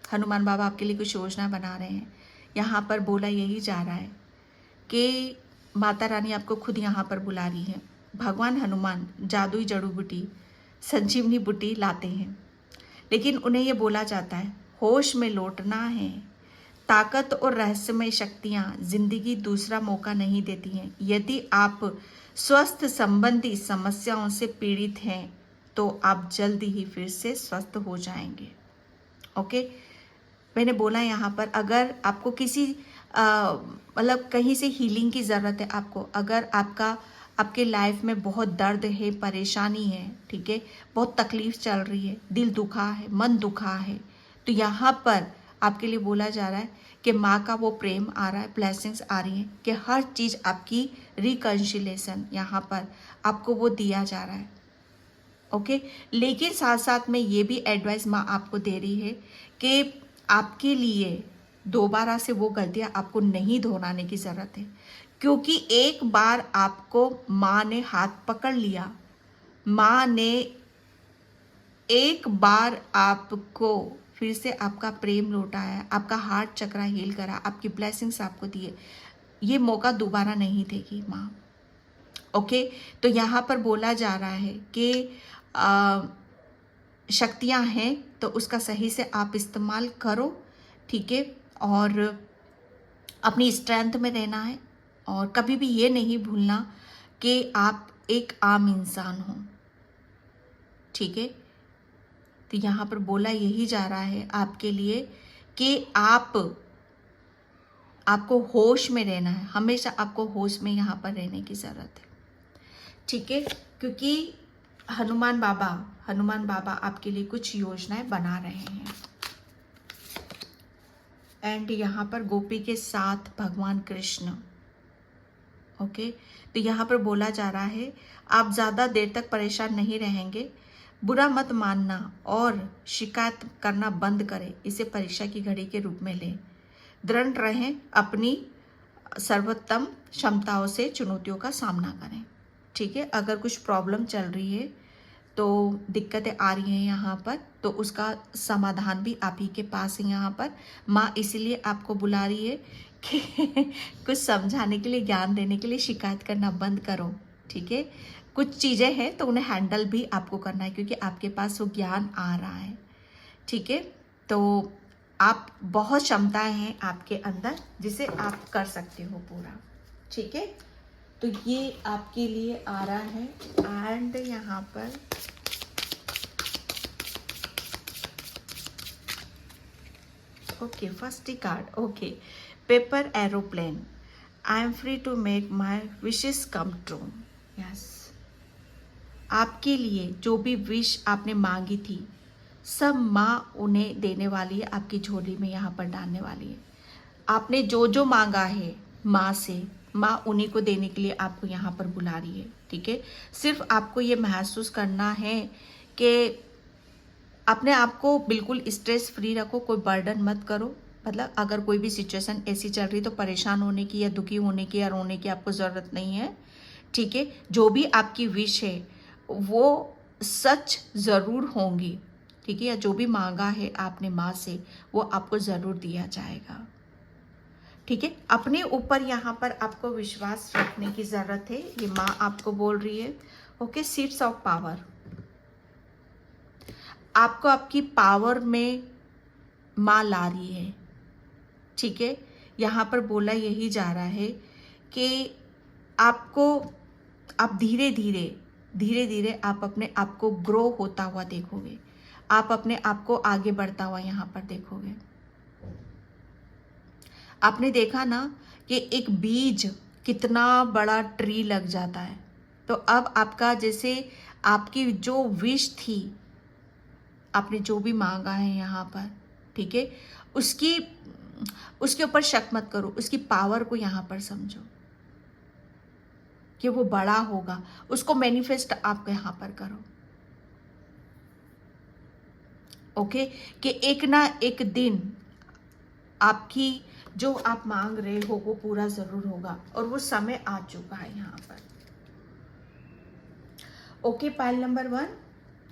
हनुमान बाबा आपके लिए कुछ योजना बना रहे हैं। यहाँ पर बोला यही जा रहा है कि माता रानी आपको खुद यहाँ पर बुला रही है। भगवान हनुमान जादुई जड़ी बूटी, संजीवनी बूटी लाते हैं, लेकिन उन्हें ये बोला जाता है होश में लौटना है। ताकत और रहस्यमय शक्तियाँ जिंदगी दूसरा मौका नहीं देती हैं। यदि आप स्वास्थ्य संबंधी समस्याओं से पीड़ित हैं तो आप जल्दी ही फिर से स्वस्थ हो जाएंगे। ओके, मैंने बोला यहाँ पर अगर आपको किसी मतलब कहीं से हीलिंग की ज़रूरत है आपको, अगर आपके लाइफ में बहुत दर्द है, परेशानी है, ठीक है, बहुत तकलीफ चल रही है, दिल दुखा है, मन दुखा है, तो यहाँ पर आपके लिए बोला जा रहा है कि माँ का वो प्रेम आ रहा है, ब्लेसिंग्स आ रही हैं कि हर चीज़ आपकी रिकन्सिलेशन यहाँ पर आपको वो दिया जा रहा है। ओके, लेकिन साथ साथ में ये भी एडवाइस माँ आपको दे रही है कि आपके लिए दोबारा से वो गलतियाँ आपको नहीं दोहराने की ज़रूरत है, क्योंकि एक बार आपको माँ ने हाथ पकड़ लिया, माँ ने एक बार आपको फिर से आपका प्रेम लौटाया, आपका हार्ट चक्रा हील करा, आपकी ब्लेसिंग्स आपको दिए, ये मौका दोबारा नहीं देगी माँ। ओके, तो यहाँ पर बोला जा रहा है कि शक्तियाँ हैं तो उसका सही से आप इस्तेमाल करो, ठीक है, और अपनी स्ट्रेंथ में रहना है, और कभी भी ये नहीं भूलना कि आप एक आम इंसान हो। ठीक है, तो यहाँ पर बोला यही जा रहा है आपके लिए कि आपको होश में रहना है, हमेशा आपको होश में यहाँ पर रहने की ज़रूरत है। ठीक है, क्योंकि हनुमान बाबा आपके लिए कुछ योजनाएं बना रहे हैं। एंड यहाँ पर गोपी के साथ भगवान कृष्ण। ओके, तो यहाँ पर बोला जा रहा है आप ज़्यादा देर तक परेशान नहीं रहेंगे। बुरा मत मानना और शिकायत करना बंद करें, इसे परीक्षा की घड़ी के रूप में लें। दृढ़ रहें, अपनी सर्वोत्तम क्षमताओं से चुनौतियों का सामना करें। ठीक है, अगर कुछ प्रॉब्लम चल रही है तो दिक्कतें आ रही हैं यहाँ पर, तो उसका समाधान भी आप ही के पास है। यहाँ पर माँ इसीलिए आपको बुला रही है कि कुछ समझाने के लिए, ज्ञान देने के लिए। शिकायत करना बंद करो, ठीक है। कुछ चीज़ें हैं तो उन्हें हैंडल भी आपको करना है, क्योंकि आपके पास वो ज्ञान आ रहा है, ठीक है। तो आप बहुत क्षमताएं हैं आपके अंदर जिसे आप कर सकते हो पूरा, ठीक है। तो ये आपके लिए आ रहा है। एंड यहाँ पर okay, first card, okay, paper aeroplane, I am free to make my wishes come true. Yes, आपके लिए जो भी विश आपने मांगी थी सब माँ उन्हें देने वाली है, आपकी झोली में यहाँ पर डालने वाली है। आपने जो जो मांगा है माँ से, माँ उन्हीं को देने के लिए आपको यहाँ पर बुला रही है, ठीक है। सिर्फ आपको ये महसूस करना है कि अपने आप को बिल्कुल स्ट्रेस फ्री रखो, कोई बर्डन मत करो। मतलब अगर कोई भी सिचुएशन ऐसी चल रही तो परेशान होने की या दुखी होने की या रोने की आपको ज़रूरत नहीं है, ठीक है। जो भी आपकी विश है वो सच ज़रूर होंगी, ठीक है। या जो भी मांगा है आपने माँ से वो आपको ज़रूर दिया जाएगा, ठीक है, अपने ऊपर यहाँ पर आपको विश्वास रखने की ज़रूरत है। ये माँ आपको बोल रही है। ओके, सीड्स ऑफ पावर, आपको आपकी पावर में माँ ला रही है। ठीक है, यहाँ पर बोला यही जा रहा है कि आपको, आप धीरे धीरे आप अपने आप को ग्रो होता हुआ देखोगे, आप अपने आप को आगे बढ़ता हुआ यहाँ पर देखोगे। आपने देखा ना कि एक बीज कितना बड़ा ट्री लग जाता है, तो अब आपका जैसे आपकी जो विश थी, आपने जो भी मांगा है यहाँ पर, ठीक है, उसके ऊपर शक मत करो, उसकी पावर को यहाँ पर समझो कि वो बड़ा होगा, उसको मैनिफेस्ट आप यहाँ पर करो। ओके, कि एक ना एक दिन आपकी जो आप मांग रहे हो वो पूरा जरूर होगा, और वो समय आ चुका है यहाँ पर। Okay, pile number 1।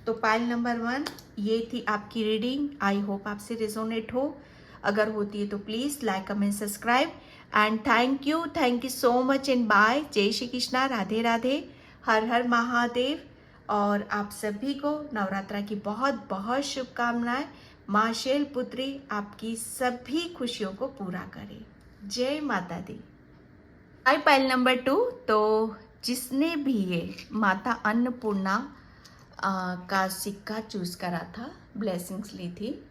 तो पाइल नंबर 1 ये थी आपकी रीडिंग। आई होप आपसे रिजोनेट हो। अगर होती है तो please like, comment, subscribe and thank you so much and bye. जय श्री कृष्णा, राधे राधे, हर हर महादेव। और आप सभी को नवरात्रा की बहुत बहुत शुभकामनाएं। माँ शैलपुत्री आपकी सभी खुशियों को पूरा करे। जय माता दी। आई पाइल नंबर 2। तो जिसने भी ये माता अन्नपूर्णा का सिक्का चूज करा था, ब्लेसिंग्स ली थी,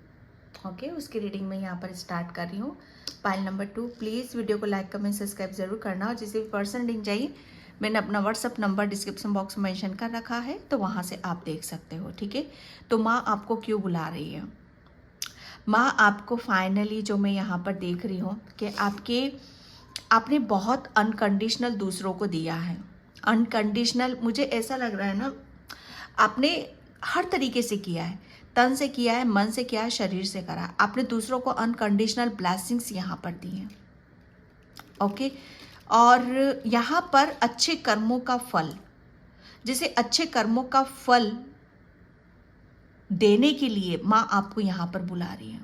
ओके, उसकी रीडिंग मैं यहाँ पर स्टार्ट कर रही हूँ। पाइल नंबर 2, प्लीज़ वीडियो को लाइक, कमेंट, सब्सक्राइब जरूर करना। और जिसे भी पर्सन रीडिंग चाहिए, मैंने अपना व्हाट्सअप नंबर डिस्क्रिप्शन बॉक्स में मेंशन कर रखा है, तो वहाँ से आप देख सकते हो। ठीक है, तो माँ आपको क्यों बुला रही है? माँ आपको फाइनली, जो मैं यहाँ पर देख रही हूँ कि आपने बहुत अनकंडीशनल दूसरों को दिया है। अनकंडीशनल, मुझे ऐसा लग रहा है ना, आपने हर तरीके से किया है, तन से किया है, मन से किया है, शरीर से करा है। आपने दूसरों को अनकंडीशनल ब्लेसिंग्स यहाँ पर दी हैं। ओके, और यहाँ पर अच्छे कर्मों का फल, जैसे अच्छे कर्मों का फल देने के लिए माँ आपको यहाँ पर बुला रही है।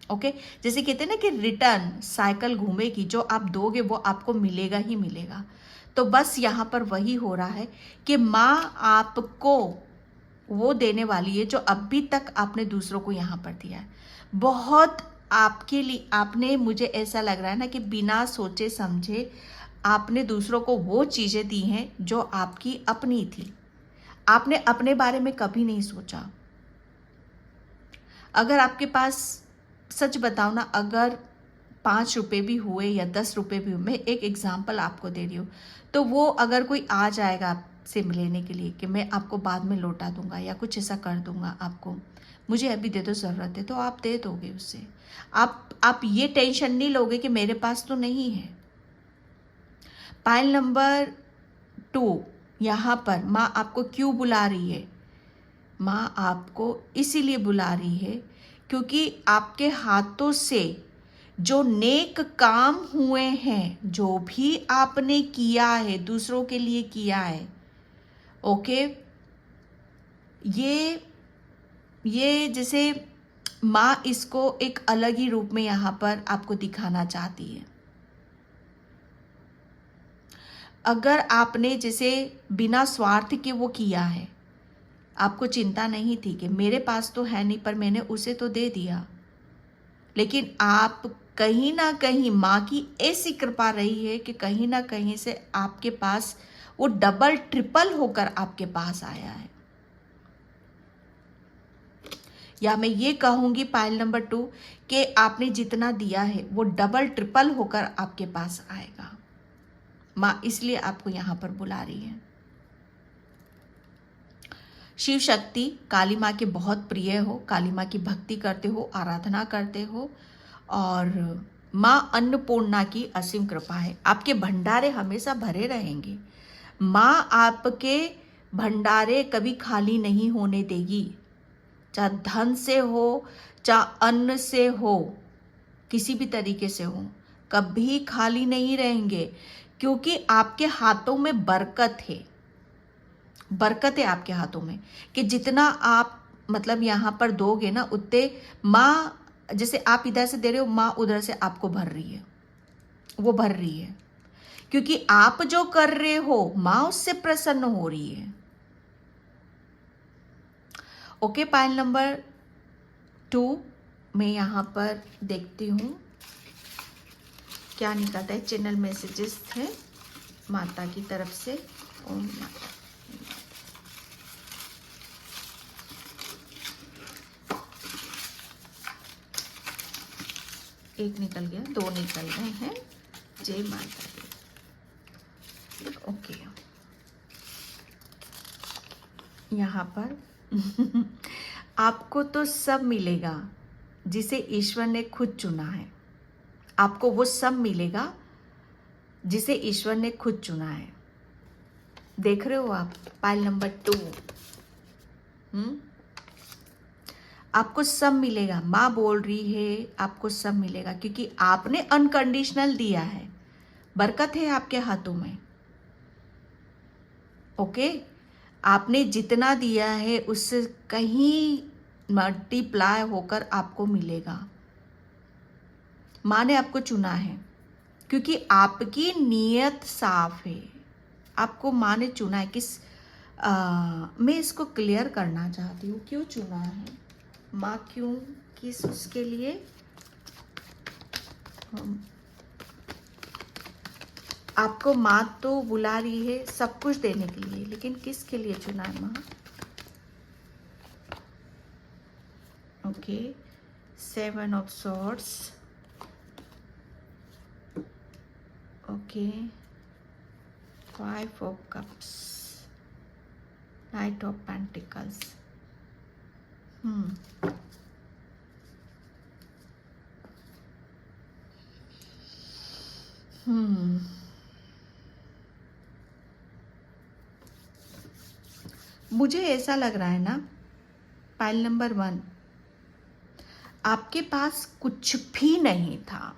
ओके, जैसे कहते हैं ना कि रिटर्न साइकिल घूमेगी, जो आप दोगे वो आपको मिलेगा ही मिलेगा। तो बस यहाँ पर वही हो रहा है कि माँ आपको वो देने वाली है जो अभी तक आपने दूसरों को यहाँ पर दिया है। बहुत आपके लिए आपने, मुझे ऐसा लग रहा है ना कि बिना सोचे समझे आपने दूसरों को वो चीज़ें दी हैं जो आपकी अपनी थी। आपने अपने बारे में कभी नहीं सोचा। अगर आपके पास, सच बताओ ना, अगर 5 रुपये भी हुए या 10 रुपये भी हुए, मैं एक एग्जाम्पल आपको दे रही हूँ, तो वो अगर कोई आ जाएगा आपसे लेने के लिए कि मैं आपको बाद में लौटा दूंगा या कुछ ऐसा कर दूंगा आपको, मुझे अभी दे दो, ज़रूरत है, तो आप दे दोगे उससे। आप ये टेंशन नहीं लोगे कि मेरे पास तो नहीं है। पाइल नंबर 2, यहाँ पर माँ आपको क्यों बुला रही है? माँ आपको इसीलिए बुला रही है क्योंकि आपके हाथों से जो नेक काम हुए हैं, जो भी आपने किया है, दूसरों के लिए किया है, ओके, ये जैसे माँ इसको एक अलग ही रूप में यहाँ पर आपको दिखाना चाहती है। अगर आपने जैसे बिना स्वार्थ के वो किया है, आपको चिंता नहीं थी कि मेरे पास तो है नहीं पर मैंने उसे तो दे दिया, लेकिन आप कहीं ना कहीं माँ की ऐसी कृपा रही है कि कहीं ना कहीं से आपके पास वो डबल ट्रिपल होकर आपके पास आया है। या मैं ये कहूँगी पाइल नंबर 2 कि आपने जितना दिया है वो डबल ट्रिपल होकर आपके पास आएगा। माँ इसलिए आपको यहाँ पर बुला रही है। शिव शक्ति काली माँ के बहुत प्रिय हो, काली माँ की भक्ति करते हो, आराधना करते हो, और माँ अन्नपूर्णा की असीम कृपा है। आपके भंडारे हमेशा भरे रहेंगे। माँ आपके भंडारे कभी खाली नहीं होने देगी, चाहे धन से हो, चाहे अन्न से हो, किसी भी तरीके से हो, कभी खाली नहीं रहेंगे, क्योंकि आपके हाथों में बरकत है। बरकत है आपके हाथों में कि जितना आप मतलब यहाँ पर दोगे ना, उतने माँ, जैसे आप इधर से दे रहे हो, माँ उधर से आपको भर रही है। वो भर रही है, क्योंकि आप जो कर रहे हो माँ उससे प्रसन्न हो रही है। ओके, पाइल नंबर 2 मैं यहाँ पर देखती हूँ क्या निकलता है। चैनल मैसेजेस थे माता की तरफ से। ओम माता। एक निकल गया, 2 निकल गए हैं। जय माता दी। ओके, यहाँ पर आपको तो सब मिलेगा जिसे ईश्वर ने खुद चुना है। आपको वो सब मिलेगा जिसे ईश्वर ने खुद चुना है। देख रहे हो आप, पाइल नंबर 2। आपको सब मिलेगा, माँ बोल रही है आपको सब मिलेगा, क्योंकि आपने अनकंडीशनल दिया है। बरकत है आपके हाथों में। ओके, आपने जितना दिया है उससे कहीं मल्टीप्लाई होकर आपको मिलेगा। माँ ने आपको चुना है क्योंकि आपकी नीयत साफ है। आपको माँ ने चुना है। मैं इसको क्लियर करना चाहती हूँ, क्यों चुना है माँ, क्यों, किस उसके लिए। आपको माँ तो बुला रही है सब कुछ देने के लिए, लेकिन किसके लिए चुना है माँ। Okay, 7 of swords. Okay, 5 of cups, night of pentacles. मुझे ऐसा लग रहा है ना, पाइल नंबर 1, आपके पास कुछ भी नहीं था।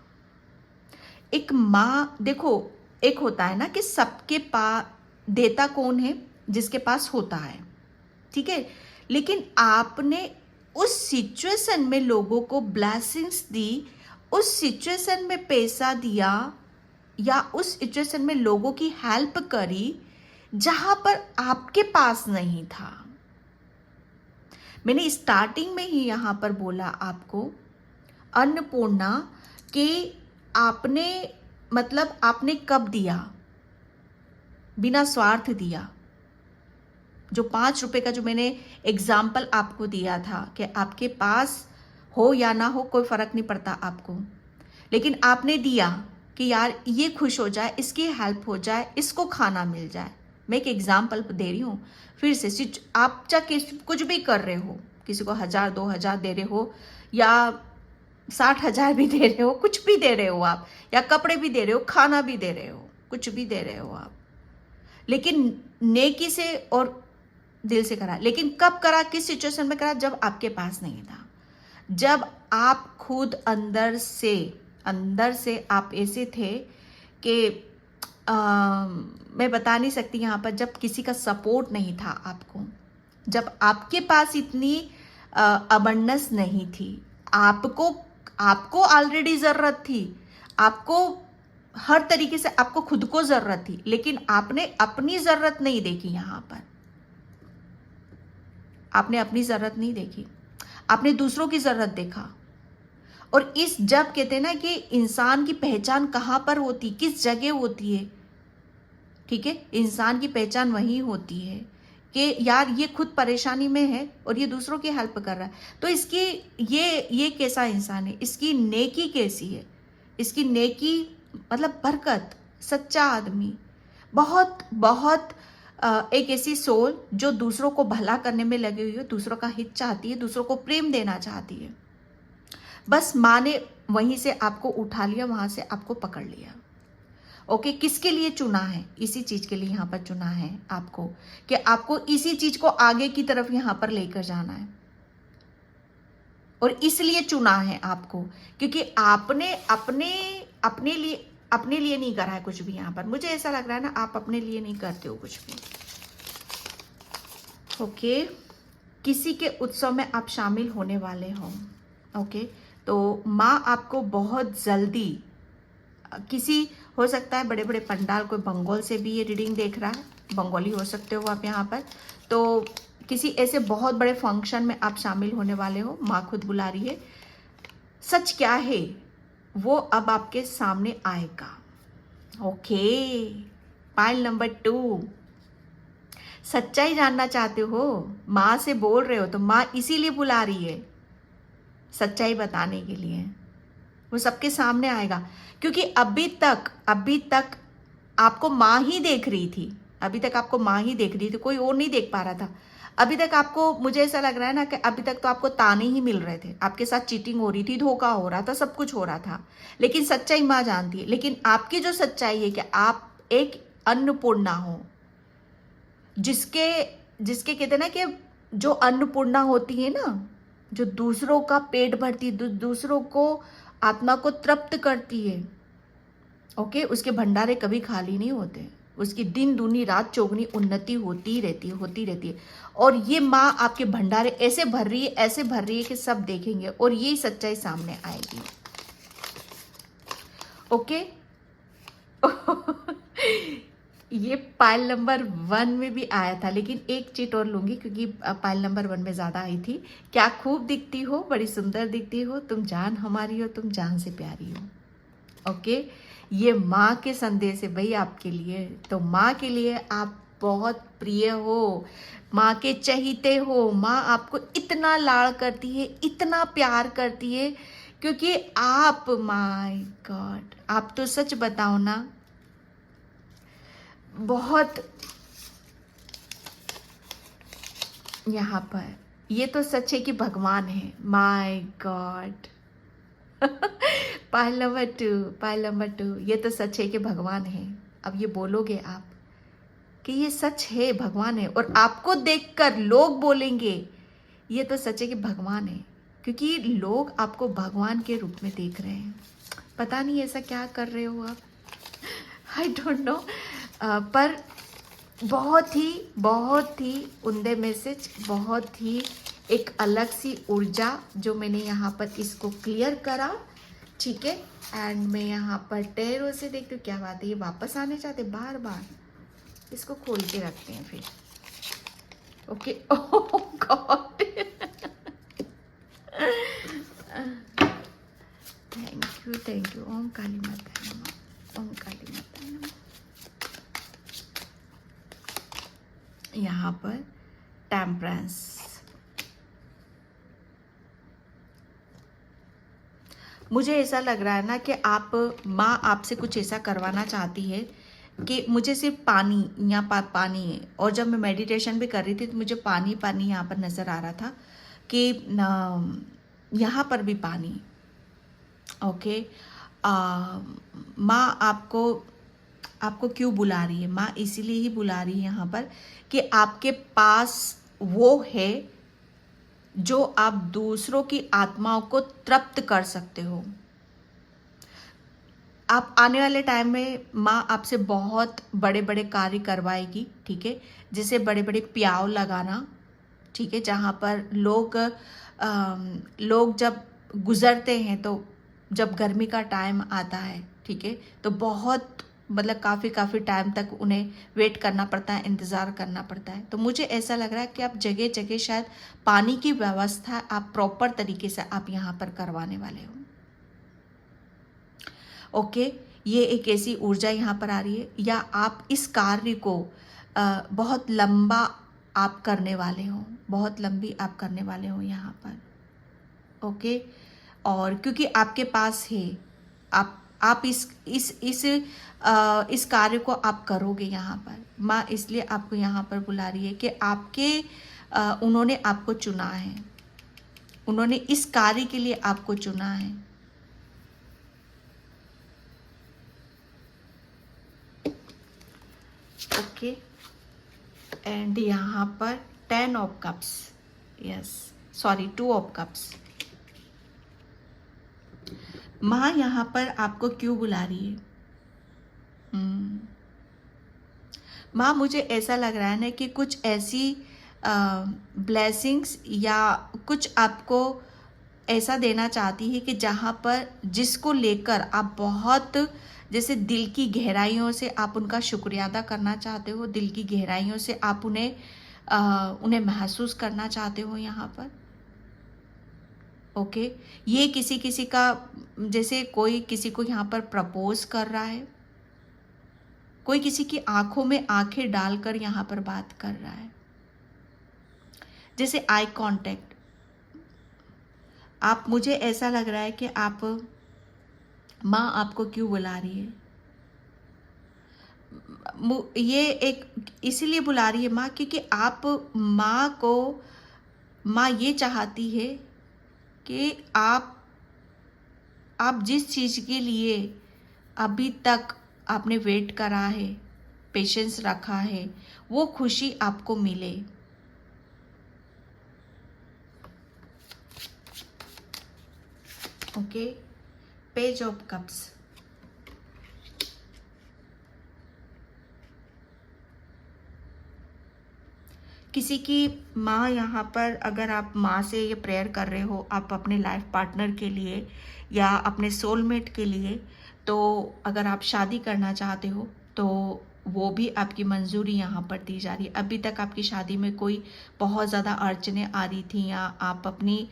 एक माँ, देखो एक होता है ना कि सबके पास देता कौन है, जिसके पास होता है, ठीक है। लेकिन आपने उस सिचुएशन में लोगों को ब्लेसिंग्स दी, उस सिचुएशन में पैसा दिया, या उस सिचुएशन में लोगों की हेल्प करी जहां पर आपके पास नहीं था। मैंने स्टार्टिंग में ही यहां पर बोला आपको अन्नपूर्णा कि आपने मतलब आपने कब दिया, बिना स्वार्थ दिया। जो 5 रुपए का जो मैंने एग्जाम्पल आपको दिया था कि आपके पास हो या ना हो कोई फर्क नहीं पड़ता आपको, लेकिन आपने दिया कि यार ये खुश हो जाए, इसकी हेल्प हो जाए, इसको खाना मिल जाए। मैं एक एग्जाम्पल दे रही हूँ फिर से। आप चाहे कुछ भी कर रहे हो, किसी को 1000 2000 दे रहे हो, या 60,000 भी दे रहे हो, कुछ भी दे रहे हो आप, या कपड़े भी दे रहे हो, खाना भी दे रहे हो, कुछ भी दे रहे हो आप, लेकिन नेकी से और दिल से करा। लेकिन कब करा, किस सिचुएशन में करा, जब आपके पास नहीं था, जब आप खुद अंदर से आप ऐसे थे कि मैं बता नहीं सकती यहाँ पर, जब किसी का सपोर्ट नहीं था आपको, जब आपके पास इतनी अबंडेंस नहीं थी, आपको ऑलरेडी ज़रूरत थी, आपको हर तरीके से आपको खुद को ज़रूरत थी, लेकिन आपने अपनी ज़रूरत नहीं देखी। यहाँ पर आपने अपनी ज़रूरत नहीं देखी, आपने दूसरों की ज़रूरत देखा। और जब कहते हैं ना कि इंसान की पहचान कहाँ पर होती, किस जगह होती है, ठीक है, इंसान की पहचान वहीं होती है कि यार ये खुद परेशानी में है और ये दूसरों की हेल्प कर रहा है, तो इसकी ये कैसा इंसान है, इसकी नेकी कैसी है, इसकी नेकी मतलब बरकत, सच्चा आदमी, बहुत बहुत एक ऐसी सोल जो दूसरों को भला करने में लगी हुई है, दूसरों का हित चाहती है, दूसरों को प्रेम देना चाहती है। बस माँ ने वहीं से आपको उठा लिया, वहां से आपको पकड़ लिया। ओके, किसके लिए चुना है, इसी चीज के लिए यहाँ पर चुना है आपको, कि आपको इसी चीज को आगे की तरफ यहाँ पर लेकर जाना है। और इसलिए चुना है आपको क्योंकि आपने अपने लिए नहीं करा है कुछ भी। यहाँ पर मुझे ऐसा लग रहा है ना, आप अपने लिए नहीं करते हो कुछ भी। ओके, किसी के उत्सव में आप शामिल होने वाले हो। ओके, तो माँ आपको बहुत जल्दी किसी हो सकता है बड़े बड़े पंडाल, कोई बंगाल से भी ये रीडिंग देख रहा है, बंगाली हो सकते हो आप यहाँ पर। तो किसी ऐसे बहुत बड़े फंक्शन में आप शामिल होने वाले हो, माँ खुद बुला रही है। सच क्या है वो अब आपके सामने आएगा। ओके, पाइल नंबर 2, सच्चाई जानना चाहते हो, माँ से बोल रहे हो तो माँ इसीलिए बुला रही है, सच्चाई बताने के लिए। वो सबके सामने आएगा, क्योंकि अभी तक आपको माँ ही देख रही थी, अभी तक आपको माँ ही देख रही थी, कोई और नहीं देख पा रहा था। अभी तक आपको, मुझे ऐसा लग रहा है ना कि अभी तक तो आपको ताने ही मिल रहे थे, आपके साथ चीटिंग हो रही थी, धोखा हो रहा था, सब कुछ हो रहा था, लेकिन सच्चाई माँ जानती है। लेकिन आपकी जो सच्चाई है कि आप एक अन्नपूर्णा हो, जिसके कहते हैं ना कि जो अन्नपूर्णा होती है ना, जो दूसरों का पेट भरती है, दूसरों को, आत्मा को तृप्त करती है। ओके, उसके भंडारे कभी खाली नहीं होते, उसकी दिन दूनी रात चौगुनी उन्नति होती रहती है। और ये माँ आपके भंडारे ऐसे भर रही है कि सब देखेंगे, और ये सच्चाई सामने आएगी। ओके ये पाइल नंबर 1 में भी आया था, लेकिन एक चीट और लूंगी क्योंकि पाइल नंबर 1 में ज्यादा आई थी। क्या खूब दिखती हो, बड़ी सुंदर दिखती हो, तुम जान हमारी हो, तुम जान से प्यारी हो। ओके, ये माँ के संदेश है भाई आपके लिए। तो माँ के लिए आप बहुत प्रिय हो, माँ के चहीते हो। माँ आपको इतना लाड़ करती है, इतना प्यार करती है, क्योंकि आप, माय गॉड, आप तो सच बताओ ना, बहुत, यहाँ पर ये तो सच है कि भगवान है। माय गॉड पाइल नंबर 2, ये तो सच है कि भगवान है। अब ये बोलोगे आप कि ये सच है, भगवान है, और आपको देखकर लोग बोलेंगे ये तो सच है कि भगवान है, क्योंकि लोग आपको भगवान के रूप में देख रहे हैं। पता नहीं ऐसा क्या कर रहे हो आप, आई डोंट नो, पर बहुत ही उम्दे मैसेज, बहुत ही एक अलग सी ऊर्जा जो मैंने यहाँ पर इसको क्लियर करा। ठीक है, एंड मैं यहाँ पर टैरो से देखती हूँ, क्या बात है, ये वापस आने चाहते बार बार, इसको खोल के रखते हैं फिर। Okay, oh God, thank you. ओम काली माता नमः, ओम काली माता नमः। यहाँ पर टेम्परेंस, मुझे ऐसा लग रहा है ना कि आप, माँ आपसे कुछ ऐसा करवाना चाहती है कि मुझे सिर्फ पानी, यहाँ पानी है। और जब मैं मेडिटेशन भी कर रही थी तो मुझे पानी यहाँ पर नज़र आ रहा था कि यहाँ पर भी पानी। ओके, माँ आपको क्यों बुला रही है? माँ इसीलिए ही बुला रही है यहाँ पर कि आपके पास वो है जो आप दूसरों की आत्माओं को तृप्त कर सकते हो। आप आने वाले टाइम में माँ आपसे बहुत बड़े बड़े कार्य करवाएगी, ठीक है, जैसे बड़े बड़े प्याव लगाना, ठीक है, जहाँ पर लोग जब गुजरते हैं, तो जब गर्मी का टाइम आता है, ठीक है, तो बहुत, मतलब काफ़ी टाइम तक उन्हें वेट करना पड़ता है, इंतज़ार करना पड़ता है। तो मुझे ऐसा लग रहा है कि आप जगह जगह शायद पानी की व्यवस्था आप प्रॉपर तरीके से आप यहाँ पर करवाने वाले हो। ओके, ये एक ऐसी ऊर्जा यहाँ पर आ रही है, या आप इस कार्य को बहुत लंबा आप करने वाले हो, बहुत लंबी आप करने वाले हो यहाँ पर। ओके, और क्योंकि आपके पास है, आप इस कार्य को आप करोगे यहाँ पर। माँ इसलिए आपको यहाँ पर बुला रही है कि उन्होंने आपको चुना है, उन्होंने इस कार्य के लिए आपको चुना है। ओके, एंड यहाँ पर 10 of cups, yes, sorry 2 of cups. माँ यहाँ पर आपको क्यों बुला रही है? माँ, मुझे ऐसा लग रहा है ना कि कुछ ऐसी ब्लेसिंग्स या कुछ आपको ऐसा देना चाहती है कि जहाँ पर जिसको लेकर आप बहुत जैसे दिल की गहराइयों से आप उनका शुक्रिया अदा करना चाहते हो, दिल की गहराइयों से आप उन्हें महसूस करना चाहते हो यहाँ पर। ओके, ये किसी किसी का जैसे कोई किसी को यहाँ पर प्रपोज कर रहा है, कोई किसी की आंखों में आंखें डालकर यहाँ पर बात कर रहा है, जैसे आई कांटेक्ट। आप, मुझे ऐसा लग रहा है कि आप, माँ आपको क्यों बुला रही है, ये एक इसीलिए बुला रही है माँ क्योंकि आप माँ ये चाहती है कि आप जिस चीज़ के लिए अभी तक आपने वेट करा है, पेशेंस रखा है, वो खुशी आपको मिले। Okay, page of cups. किसी की माँ यहाँ पर, अगर आप माँ से ये प्रेयर कर रहे हो आप अपने लाइफ पार्टनर के लिए या अपने सोलमेट के लिए, तो अगर आप शादी करना चाहते हो तो वो भी आपकी मंजूरी यहाँ पर दी जा रही है। अभी तक आपकी शादी में कोई बहुत ज़्यादा अड़चने आ रही थी या आप अपनी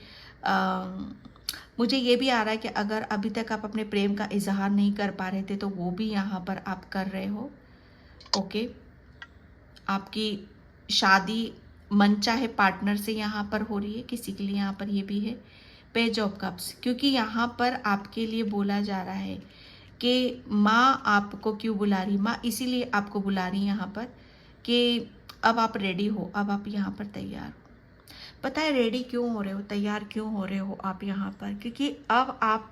मुझे ये भी आ रहा है कि अगर अभी तक आप अपने प्रेम का इजहार नहीं कर पा रहे थे तो वो भी यहाँ पर आप कर रहे हो। ओके, आपकी शादी मनचाहे पार्टनर से यहाँ पर हो रही है, किसी के लिए यहाँ पर ये भी है पेज ऑफ कप्स, क्योंकि यहाँ पर आपके लिए बोला जा रहा है कि माँ आपको क्यों बुला रही, माँ इसीलिए आपको बुला रही है यहाँ पर कि अब आप रेडी हो, अब आप यहाँ पर तैयार हो। पता है रेडी क्यों हो रहे हो, तैयार क्यों हो रहे हो आप यहाँ पर, क्योंकि अब आप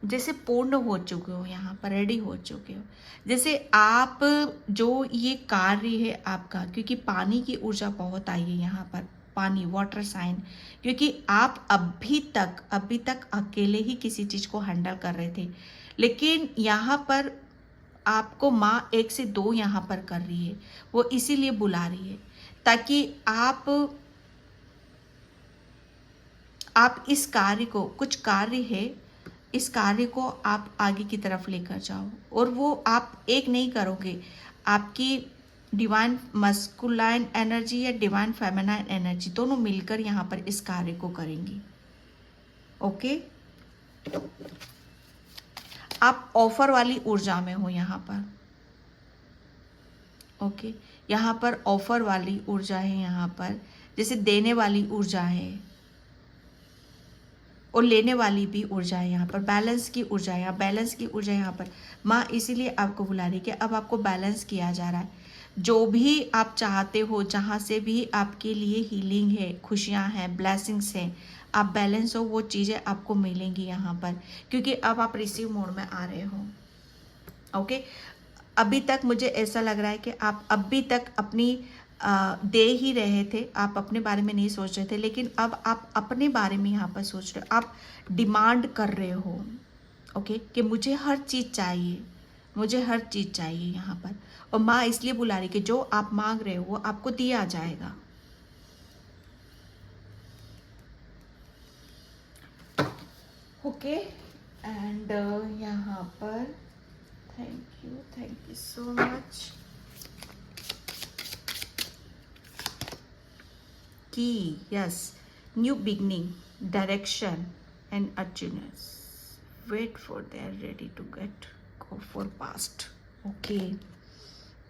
जैसे पूर्ण हो चुके हो, यहाँ पर रेडी हो चुके हो। जैसे आप जो ये कार्य है आपका, क्योंकि पानी की ऊर्जा बहुत आई है यहाँ पर, पानी, वाटर साइन, क्योंकि आप अभी तक अकेले ही किसी चीज़ को हैंडल कर रहे थे, लेकिन यहाँ पर आपको माँ 1 से 2 यहाँ पर कर रही है, वो इसीलिए बुला रही है ताकि आप इस कार्य को, कुछ कार्य है, इस कार्य को आप आगे की तरफ लेकर जाओ। और वो आप एक नहीं करोगे, आपकी डिवाइन मस्कुलाइन एनर्जी या डिवाइन फेमिनाइन एनर्जी दोनों मिलकर यहाँ पर इस कार्य को करेंगी। ओके, आप ऑफर वाली ऊर्जा में हो यहाँ पर। ओके, यहाँ पर ऑफर वाली ऊर्जा है, यहाँ पर जैसे देने वाली ऊर्जा है और लेने वाली भी ऊर्जा है, यहाँ पर बैलेंस की ऊर्जा है, यहाँ बैलेंस की ऊर्जा यहाँ पर माँ इसीलिए आपको बुला रही है कि अब आपको बैलेंस किया जा रहा है। जो भी आप चाहते हो, जहाँ से भी आपके लिए हीलिंग है, खुशियाँ हैं, ब्लेसिंग्स हैं, आप बैलेंस हो, वो चीज़ें आपको मिलेंगी यहाँ पर, क्योंकि अब आप रिसीव मोड में आ रहे हो। ओके, अभी तक मुझे ऐसा लग रहा है कि आप अभी तक अपनी दे ही रहे थे, आप अपने बारे में नहीं सोच रहे थे, लेकिन अब आप अपने बारे में यहाँ पर सोच रहे हो, आप डिमांड कर रहे हो। ओके, कि मुझे हर चीज़ चाहिए, मुझे हर चीज़ चाहिए यहाँ पर, और माँ इसलिए बुला रही कि जो आप मांग रहे हो वो आपको दिया जाएगा। ओके, एंड यहाँ पर थैंक यू सो मच की yes, new beginning, direction and achieveness, wait for they are ready to get, go for past. Okay,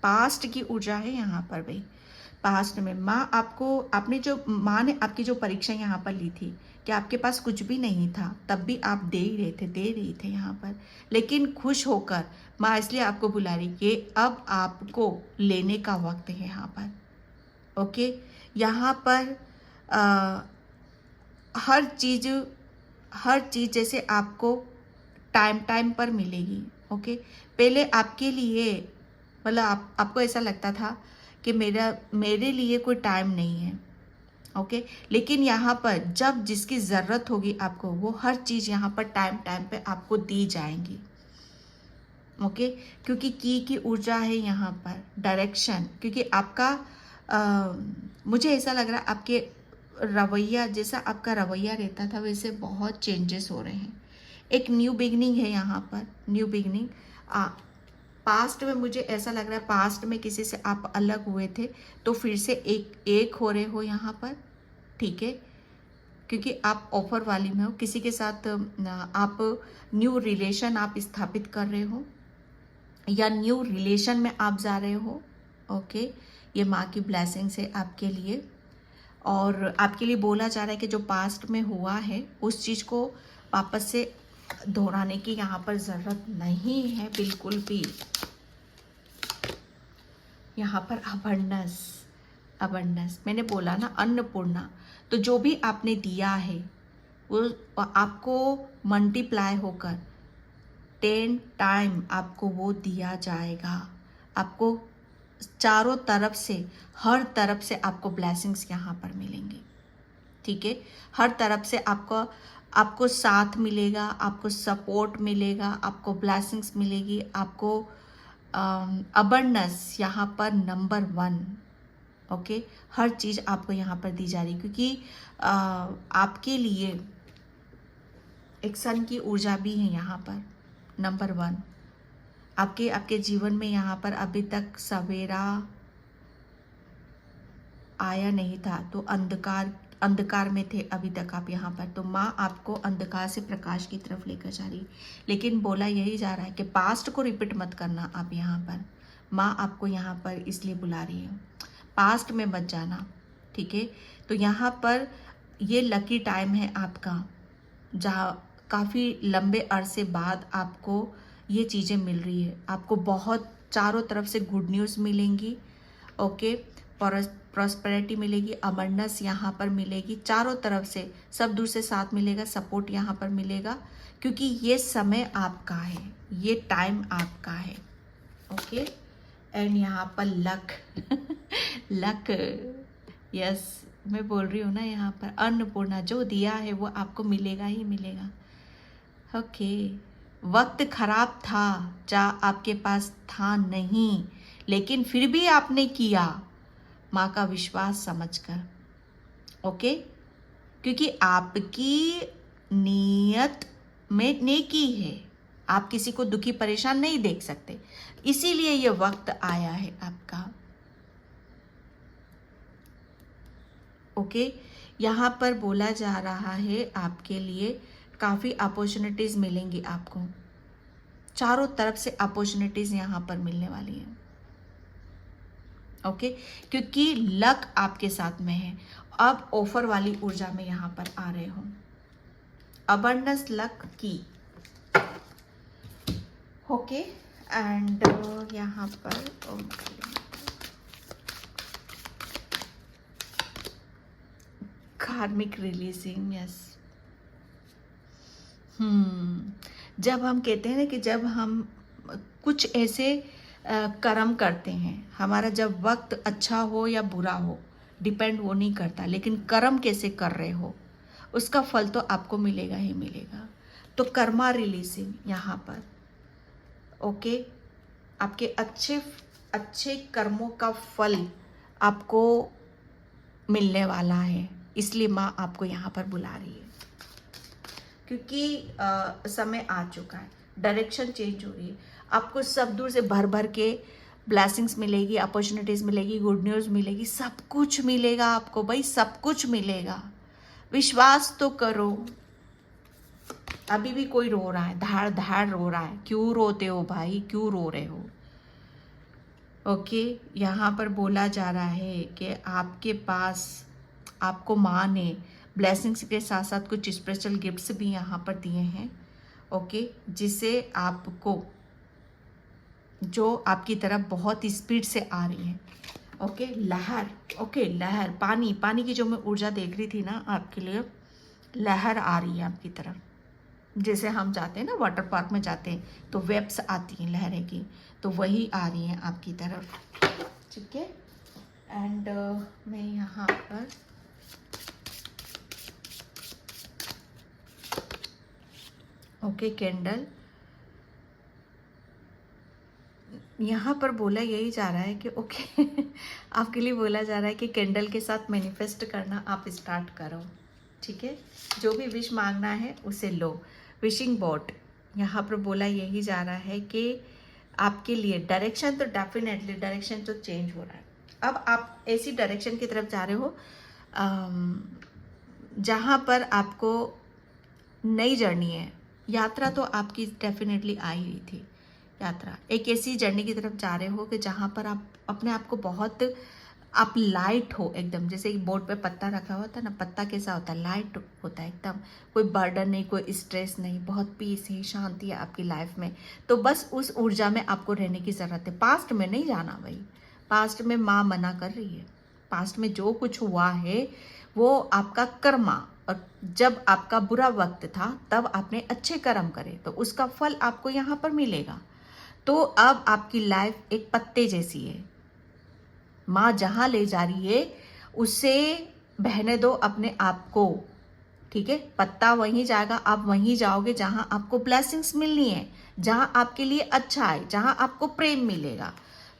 past की ऊर्जा है यहाँ पर भाई। पास्ट में माँ माँ ने आपकी जो परीक्षा यहाँ पर ली थी कि आपके पास कुछ भी नहीं था, तब भी आप दे रही थे यहाँ पर, लेकिन खुश होकर माँ इसलिए आपको बुला रही कि अब आपको लेने का वक्त है यहाँ पर। ओके, यहाँ पर हर चीज़ जैसे आपको टाइम पर मिलेगी। ओके, पहले आपके लिए मतलब आपको ऐसा लगता था कि मेरे लिए कोई टाइम नहीं है। ओके, लेकिन यहाँ पर जब जिसकी ज़रूरत होगी आपको, वो हर चीज़ यहाँ पर टाइम पे आपको दी जाएंगी। ओके, क्योंकि की ऊर्जा है यहाँ पर, डायरेक्शन, क्योंकि आपका मुझे ऐसा लग रहा है आपके रवैया, जैसा आपका रवैया रहता था वैसे बहुत चेंजेस हो रहे हैं। एक न्यू बिगनिंग है यहाँ पर, न्यू बिगनिंग। पास्ट में मुझे ऐसा लग रहा है पास्ट में किसी से आप अलग हुए थे तो फिर से एक हो रहे हो यहाँ पर, ठीक है, क्योंकि आप ऑफर वाली में हो। किसी के साथ आप न्यू रिलेशन आप स्थापित कर रहे हो या न्यू रिलेशन में आप जा रहे हो। ओके, ये माँ की ब्लेसिंग्स है आपके लिए। और आपके लिए बोला जा रहा है कि जो पास्ट में हुआ है उस चीज़ को वापस से दोहराने की यहाँ पर ज़रूरत नहीं है बिल्कुल भी। यहाँ पर अबंडेंस, अबंडेंस मैंने बोला ना, अन्नपूर्णा। तो जो भी आपने दिया है वो आपको मल्टीप्लाई होकर 10 टाइम आपको वो दिया जाएगा। आपको चारों तरफ से, हर तरफ से आपको ब्लेसिंग्स यहाँ पर मिलेंगे, ठीक है। हर तरफ से आपको साथ मिलेगा, आपको सपोर्ट मिलेगा, आपको ब्लेसिंग्स मिलेगी, आपको अबंडेंस यहाँ पर नंबर 1। ओके, हर चीज़ आपको यहाँ पर दी जा रही, क्योंकि आपके लिए एक सन की ऊर्जा भी है यहाँ पर नंबर 1। आपके जीवन में यहाँ पर अभी तक सवेरा आया नहीं था, तो अंधकार में थे अभी तक आप यहाँ पर। तो माँ आपको अंधकार से प्रकाश की तरफ लेकर जा रही, लेकिन बोला यही जा रहा है कि पास्ट को रिपीट मत करना आप यहाँ पर। माँ आपको यहाँ पर इसलिए बुला रही है, पास्ट में मत जाना, ठीक है। तो यहाँ पर ये लकी टाइम है आपका, जहाँ काफ़ी लंबे अरसे बाद आपको ये चीज़ें मिल रही है। आपको बहुत चारों तरफ से गुड न्यूज़ मिलेंगी, ओके, प्रॉस्पेरिटी मिलेगी, अबंडेंस यहाँ पर मिलेगी, चारों तरफ से सब दूर से साथ मिलेगा, सपोर्ट यहाँ पर मिलेगा, क्योंकि ये समय आपका है, ये टाइम आपका है, ओके। एंड यहाँ पर लक लक, यस, मैं बोल रही हूँ ना, यहाँ पर अन्नपूर्णा, जो दिया है वो आपको मिलेगा ही मिलेगा, ओके। वक्त खराब था, जा आपके पास था नहीं, लेकिन फिर भी आपने किया माँ का विश्वास समझकर, ओके, क्योंकि आपकी नीयत में नेकी है। आप किसी को दुखी परेशान नहीं देख सकते, इसीलिए ये वक्त आया है आपका, ओके। यहाँ पर बोला जा रहा है आपके लिए काफ़ी अपॉर्चुनिटीज़ मिलेंगी आपको, चारों तरफ से अपॉर्चुनिटीज़ यहाँ पर मिलने वाली है, ओके, क्योंकि लक आपके साथ में है। अब ऑफर वाली ऊर्जा में यहाँ पर आ रहे हो, अबंडेंस लक की, ओके। एंड यहाँ पर कार्मिक रिलीजिंग, यस। जब हम कहते हैं ना कि जब हम कुछ ऐसे कर्म करते हैं, हमारा जब वक्त अच्छा हो या बुरा हो डिपेंड वो नहीं करता, लेकिन कर्म कैसे कर रहे हो उसका फल तो आपको मिलेगा ही मिलेगा। तो कर्मा रिलीजिंग यहाँ पर, ओके, आपके अच्छे अच्छे कर्मों का फल आपको मिलने वाला है, इसलिए माँ आपको यहाँ पर बुला रही है, क्योंकि समय आ चुका है, डायरेक्शन चेंज हो रही है। आपको सब दूर से भर भर के ब्लेसिंग्स मिलेगी, अपॉर्चुनिटीज़ मिलेगी, गुड न्यूज़ मिलेगी, सब कुछ मिलेगा आपको भाई, सब कुछ मिलेगा, विश्वास तो करो। अभी भी कोई रो रहा है, धाड़ धाड़ रो रहा है, क्यों रोते हो भाई, क्यों रो रहे हो, ओके। यहाँ पर बोला जा रहा है कि आपके पास, आपको माँ ने ब्लेसिंग्स के साथ साथ कुछ स्पेशल गिफ्ट्स भी यहाँ पर दिए हैं, ओके, जिसे आपको, जो आपकी तरफ बहुत ही स्पीड से आ रही है, ओके। लहर, ओके, लहर, पानी की जो मैं ऊर्जा देख रही थी ना आपके लिए, लहर आ रही है आपकी तरफ। जैसे हम जाते हैं ना वाटर पार्क में जाते हैं तो वेव्स आती हैं लहरें की, तो वही आ रही हैं आपकी तरफ, ठीक है। एंड मैं यहाँ पर ओके कैंडल, यहाँ पर बोला यही जा रहा है कि ओके आपके लिए बोला जा रहा है कि कैंडल के साथ मैनिफेस्ट करना आप स्टार्ट करो, ठीक है। जो भी विश मांगना है उसे लो। विशिंग बोर्ड यहाँ पर बोला यही जा रहा है कि आपके लिए डायरेक्शन तो डेफिनेटली डायरेक्शन तो चेंज हो रहा है। अब आप ऐसी डायरेक्शन की तरफ जा रहे हो जहाँ पर आपको नई जर्नी है। यात्रा तो आपकी डेफिनेटली आ ही रही थी। यात्रा एक ऐसी जर्नी की तरफ जा रहे हो कि जहाँ पर आप अपने आप को बहुत आप लाइट हो एकदम, जैसे एक बोर्ड पे पत्ता रखा हुआ था ना, पत्ता कैसा होता है, लाइट होता है एकदम, कोई बर्डन नहीं, कोई स्ट्रेस नहीं, बहुत पीस है, शांति है आपकी लाइफ में। तो बस उस ऊर्जा में आपको रहने की ज़रूरत है। पास्ट में नहीं जाना भाई, पास्ट में माँ मना कर रही है। पास्ट में जो कुछ हुआ है वो आपका कर्मा, और जब आपका बुरा वक्त था तब आपने अच्छे कर्म करे तो उसका फल आपको यहाँ पर मिलेगा। तो अब आपकी लाइफ एक पत्ते जैसी है। माँ जहाँ ले जा रही है उसे बहने दो अपने आप को, ठीक है। पत्ता वहीं जाएगा, आप वहीं जाओगे जहाँ आपको ब्लेसिंग्स मिलनी है, जहाँ आपके लिए अच्छा है, जहाँ आपको प्रेम मिलेगा।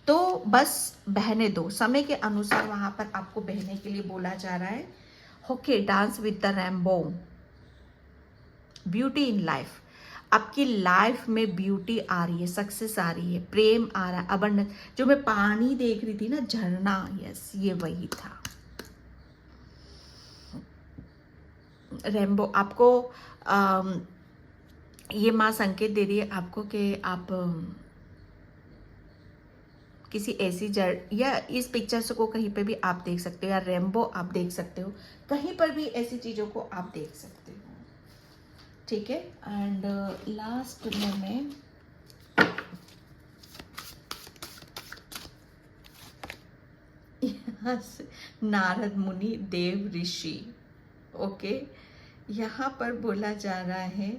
तो बस बहने दो, समय के अनुसार वहाँ पर आपको बहने के लिए बोला जा रहा है। Okay, dance with the rainbow, beauty in life. आपकी लाइफ में ब्यूटी आ रही है, सक्सेस आ रही है, प्रेम आ रहा है, अबंडेंस। जो मैं पानी देख रही थी ना, झरना, यस ये वही था। रेनबो आपको ये माँ संकेत दे रही है आपको कि आप किसी ऐसी जड़ या इस पिक्चर्स को कहीं पे भी आप देख सकते हो, या रेनबो आप देख सकते हो, कहीं पर भी ऐसी चीज़ों को आप देख सकते हो, ठीक है। एंड लास्ट में मैं यहाँ से नारद मुनि देव ऋषि, ओके, यहाँ पर बोला जा रहा है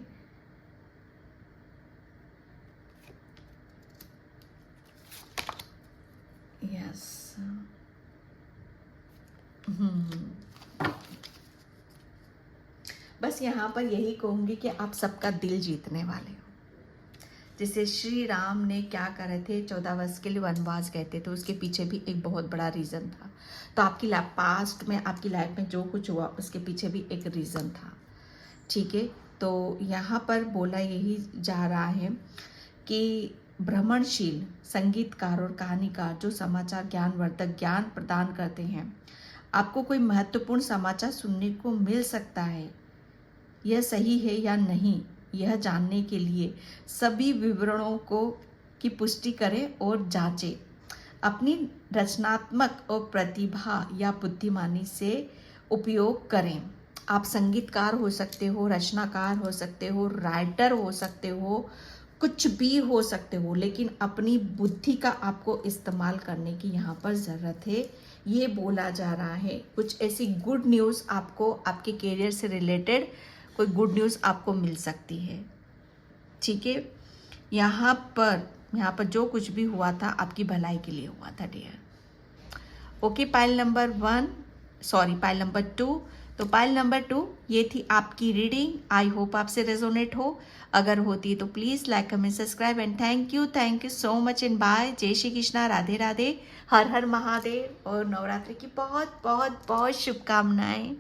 यस बस यहाँ पर यही कहूँगी कि आप सबका दिल जीतने वाले हो। जैसे श्री राम ने क्या करे थे, 14 वर्ष के लिए वनवास गए थे, तो उसके पीछे भी एक बहुत बड़ा रीज़न था। तो आपकी पास्ट में आपकी लाइफ में जो कुछ हुआ उसके पीछे भी एक रीज़न था, ठीक है। तो यहाँ पर बोला यही जा रहा है कि भ्रमणशील संगीतकार और कहानीकार जो समाचार ज्ञानवर्धक ज्ञान प्रदान करते हैं, आपको कोई महत्वपूर्ण समाचार सुनने को मिल सकता है। यह सही है या नहीं, यह जानने के लिए सभी विवरणों को की पुष्टि करें और जांचें। अपनी रचनात्मक और प्रतिभा या बुद्धिमानी से उपयोग करें। आप संगीतकार हो सकते हो, रचनाकार हो सकते हो, राइटर हो सकते हो, कुछ भी हो सकते हो, लेकिन अपनी बुद्धि का आपको इस्तेमाल करने की यहाँ पर ज़रूरत है, ये बोला जा रहा है। कुछ ऐसी गुड न्यूज़ आपको आपके करियर से रिलेटेड कोई गुड न्यूज़ आपको मिल सकती है, ठीक है। यहाँ पर जो कुछ भी हुआ था आपकी भलाई के लिए हुआ था डियर। Okay, pile number 2। तो पाइल नंबर 2 ये थी आपकी रीडिंग। आई होप आपसे रेजोनेट हो। अगर होती है तो please like, comment, subscribe and thank you so much and bye. जय श्री कृष्णा, राधे राधे, हर हर महादेव, और नवरात्रि की बहुत बहुत बहुत शुभकामनाएं।